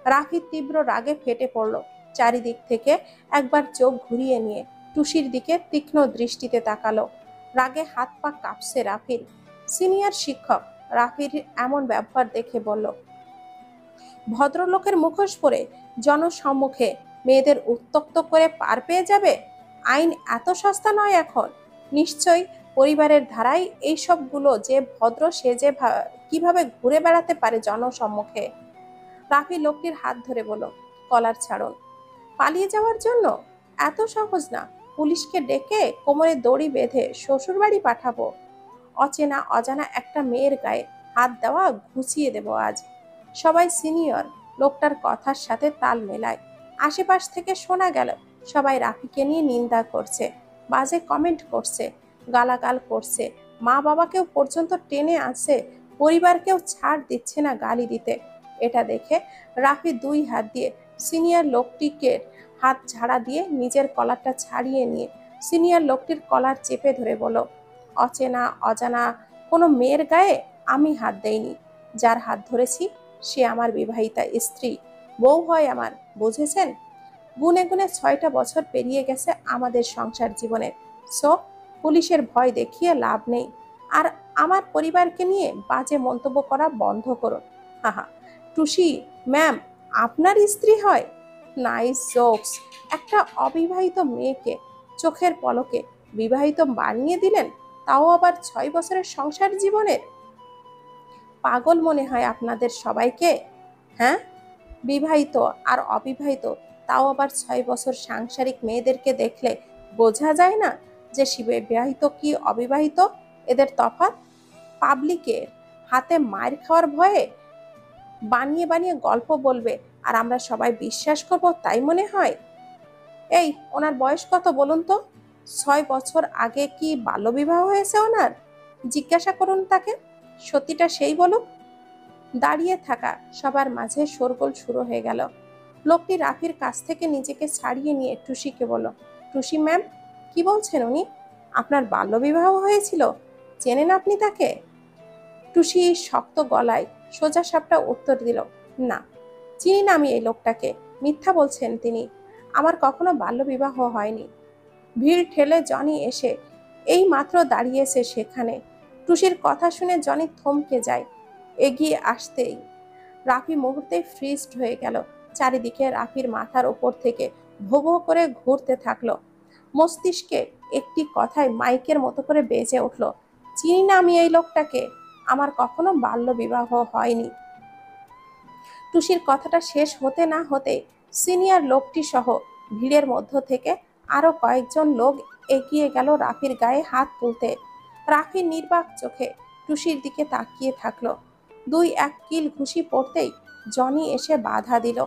রাফি তীব্র রাগে ফেটে পড়ল। চারিদিক থেকে একবার চোখ ঘুরিয়ে নিয়ে টুসির দিকে তীক্ষ্ণ দৃষ্টিতে তাকালো। রাগে হাত পা কাঁপছে রাফির। সিনিয়র শিক্ষক রাফির এমন ব্যবহার দেখে বলল, ভদ্রলোকের মুখোশ পরে জনসম্মুখে মেয়েদের উত্ত্যক্ত করে পার পেয়ে যাবে? আইন এত সস্তা নয় এখন। নিশ্চয়ই পরিবারের ধারায় এই সবগুলো যে ভদ্র সে যে কিভাবে ঘুরে বেড়াতে পারে জনসম্মুখে। রাফি লোকটির হাত ধরে বলল, কলার ছাড়ুন। পালিয়ে যাওয়ার জন্য? এত সহজ না। পুলিশকে ডেকে কোমরে দড়ি বেঁধে শ্বশুর বাড়ি পাঠাবো। অচেনা অজানা একটা মেয়ের গায়ে হাত দেওয়া ঘুচিয়ে দেব আজ। সবাই সিনিয়র, লোকটার কথার সাথে তাল মেলায়। আশেপাশ থেকে শোনা গেল সবাই রাফিকে নিয়ে নিন্দা করছে, বাজে কমেন্ট করছে, গালাগাল করছে, মা বাবাকেও পর্যন্ত টেনে আসে, পরিবারকেও ছাড় দিচ্ছে না গালি দিতে। এটা দেখে রাফি দুই হাত দিয়ে সিনিয়র লোকটিকে হাত ঝাড়া দিয়ে নিজের কলারটা ছাড়িয়ে নিয়ে সিনিয়র লোকটির কলার চেপে ধরে বলল, অচেনা অজানা কোনো মেয়ের গায়ে আমি হাত দেইনি। যার হাত ধরেছি সে আমার বিবাহিতা স্ত্রী, বউ হয় আমার, বুঝেছেন? গুনে গুনে 6টা বছর পেরিয়ে গেছে আমাদের সংসার জীবনের। সো পুলিশের ভয় দেখিয়ে লাভ নেই। আর আমার পরিবারকে নিয়ে বাজে মন্তব্য করা বন্ধ করুন। হাহা। টুসি ম্যাম আপনার স্ত্রী হয়? Nice jokes. একটা অবিবাহিত মেয়েকে চোখের পলকে বিবাহিত বানিয়ে দিলেন, তাও আবার 6 বছরের সংসার জীবনের। পাগল মনে হয় আপনাদের সবাইকে? হ্যাঁ, বিবাহিত আর অবিবাহিত, তাও আবার 6 বছর সাংসারিক মেয়েদেরকে দেখলে বোঝা যায় না যে সে বিবাহিত কি অবিবাহিত? এদের তফাৎ। পাবলিকের হাতে মার খাওয়ার ভয়ে বানিয়ে বানিয়ে গল্প বলবে আর আমরা সবাই বিশ্বাস করব তাই মনে হয়? এই, ওনার বয়স কত বলুন তো? 6 বছর আগে কি বাল্যবিবাহ হয়েছে ওনার? জিজ্ঞাসা করুন তাকে, সত্যিটা সেই বলুক। দাঁড়িয়ে থাকা সবার মাঝে শোরগোল শুরু হয়ে গেল। লোকটি রাফির কাছ থেকে নিজেকে ছাড়িয়ে নিয়ে টুসিকে বলল, টুসি ম্যাম, কি বলছেন উনি? আপনার বাল্যবিবাহ হয়েছিল? চেনেন আপনি তাকে? টুসি শক্ত গলায় সোজা সাপটা উত্তর দিল, না, চিনি না আমি এই লোকটাকে। মিথ্যা বলছেন তিনি, আমার কখনো বাল্যবিবাহ হয়নি। ভিড় ঠেলে জনি এসে এই মাত্র দাঁড়িয়েছে সেখানে। টুসির কথা শুনে জনি থমকে যায়। এগিয়ে আসতেই রাফি মুহূর্তে ফ্রিজড হয়ে গেল। চারিদিকে রাফির মাথার ওপর থেকে ভো ভো করে ঘুরতে থাকলো। মস্তিষ্কে একটি কথায় মাইকের মতো করে বেজে উঠল, চিনি না আমি এই লোকটাকে, আমার কখনো বাল্য বিবাহ হয়নি। টুসির কথাটা শেষ হতে না হতে সিনিয়র লোকটি সহ ভিড়ের মধ্য থেকে আরো কয়েকজন লোক এগিয়ে গেল রাফির গায়ে হাত তুলতে। রাফি নির্বাক চোখে টুসির দিকে তাকিয়ে থাকলো। 2-1 কিল ঘুষি পড়তেই জনি এসে বাধা দিল।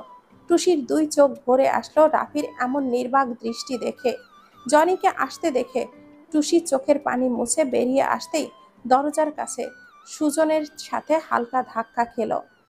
টুসির 2 চোখ ভরে আসলো রাফির এমন নির্বাক দৃষ্টি দেখে। জনিকে আসতে দেখে টুসি চোখের পানি মুছে বেরিয়ে আসতেই দরজার কাছে সুজনের সাথে হালকা ধাক্কা খেলো।